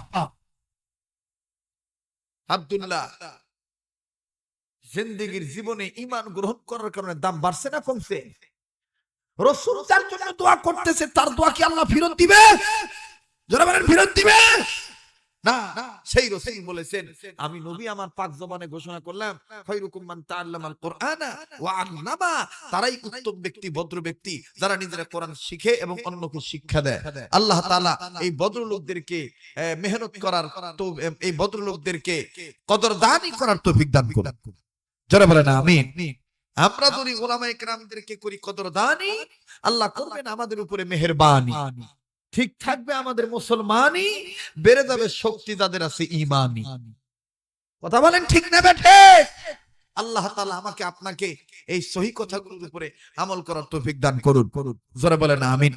আব্দুল্লাহ জিন্দেগীর জীবনে ঈমান গ্রহণ করার কারণে দাম বাড়ছে না কমছে? রাসূল তার জন্য দোয়া করতেছে, তার দোয়া কি আল্লাহ ফেরত দিবে? যারা বলেন ফেরত দিবে না। সেই রাসূল বলেছেন, আমি নবী আমার পাক জবানে ঘোষণা করলাম, খায়রুকুম মান তাআল্লামাল কুরআনা ওয়া আল্লামা, তারাই উত্তম ব্যক্তি, ভদ্র ব্যক্তি যারা নিজেরা কোরআন শিখে এবং অন্যকে শিক্ষা দেয়। আল্লাহ তাআলা এই ভদ্রলোকদেরকে মেহনত করার, তো এই ভদ্রলোকদেরকে কদরদানি করার তৌফিক দান করুন। যারা বলেন আমিন। আমরা যদি উলামায়ে কেরামদেরকে করি কদরদানি, আল্লাহ করবেন আমাদের উপরে মেহেরবানি, ঠিক থাকবে আমাদের মুসলমানি, বেড়ে যাবে শক্তি যাদের আছে ঈমানি। কথা বলেন ঠিক না বেঠে? আল্লাহ তাআলা আমাকে আপনাকে এই সহিহ কথাগুলোর উপরে আমল করার তৌফিক দান করুন। জোরে বলেন আমিন।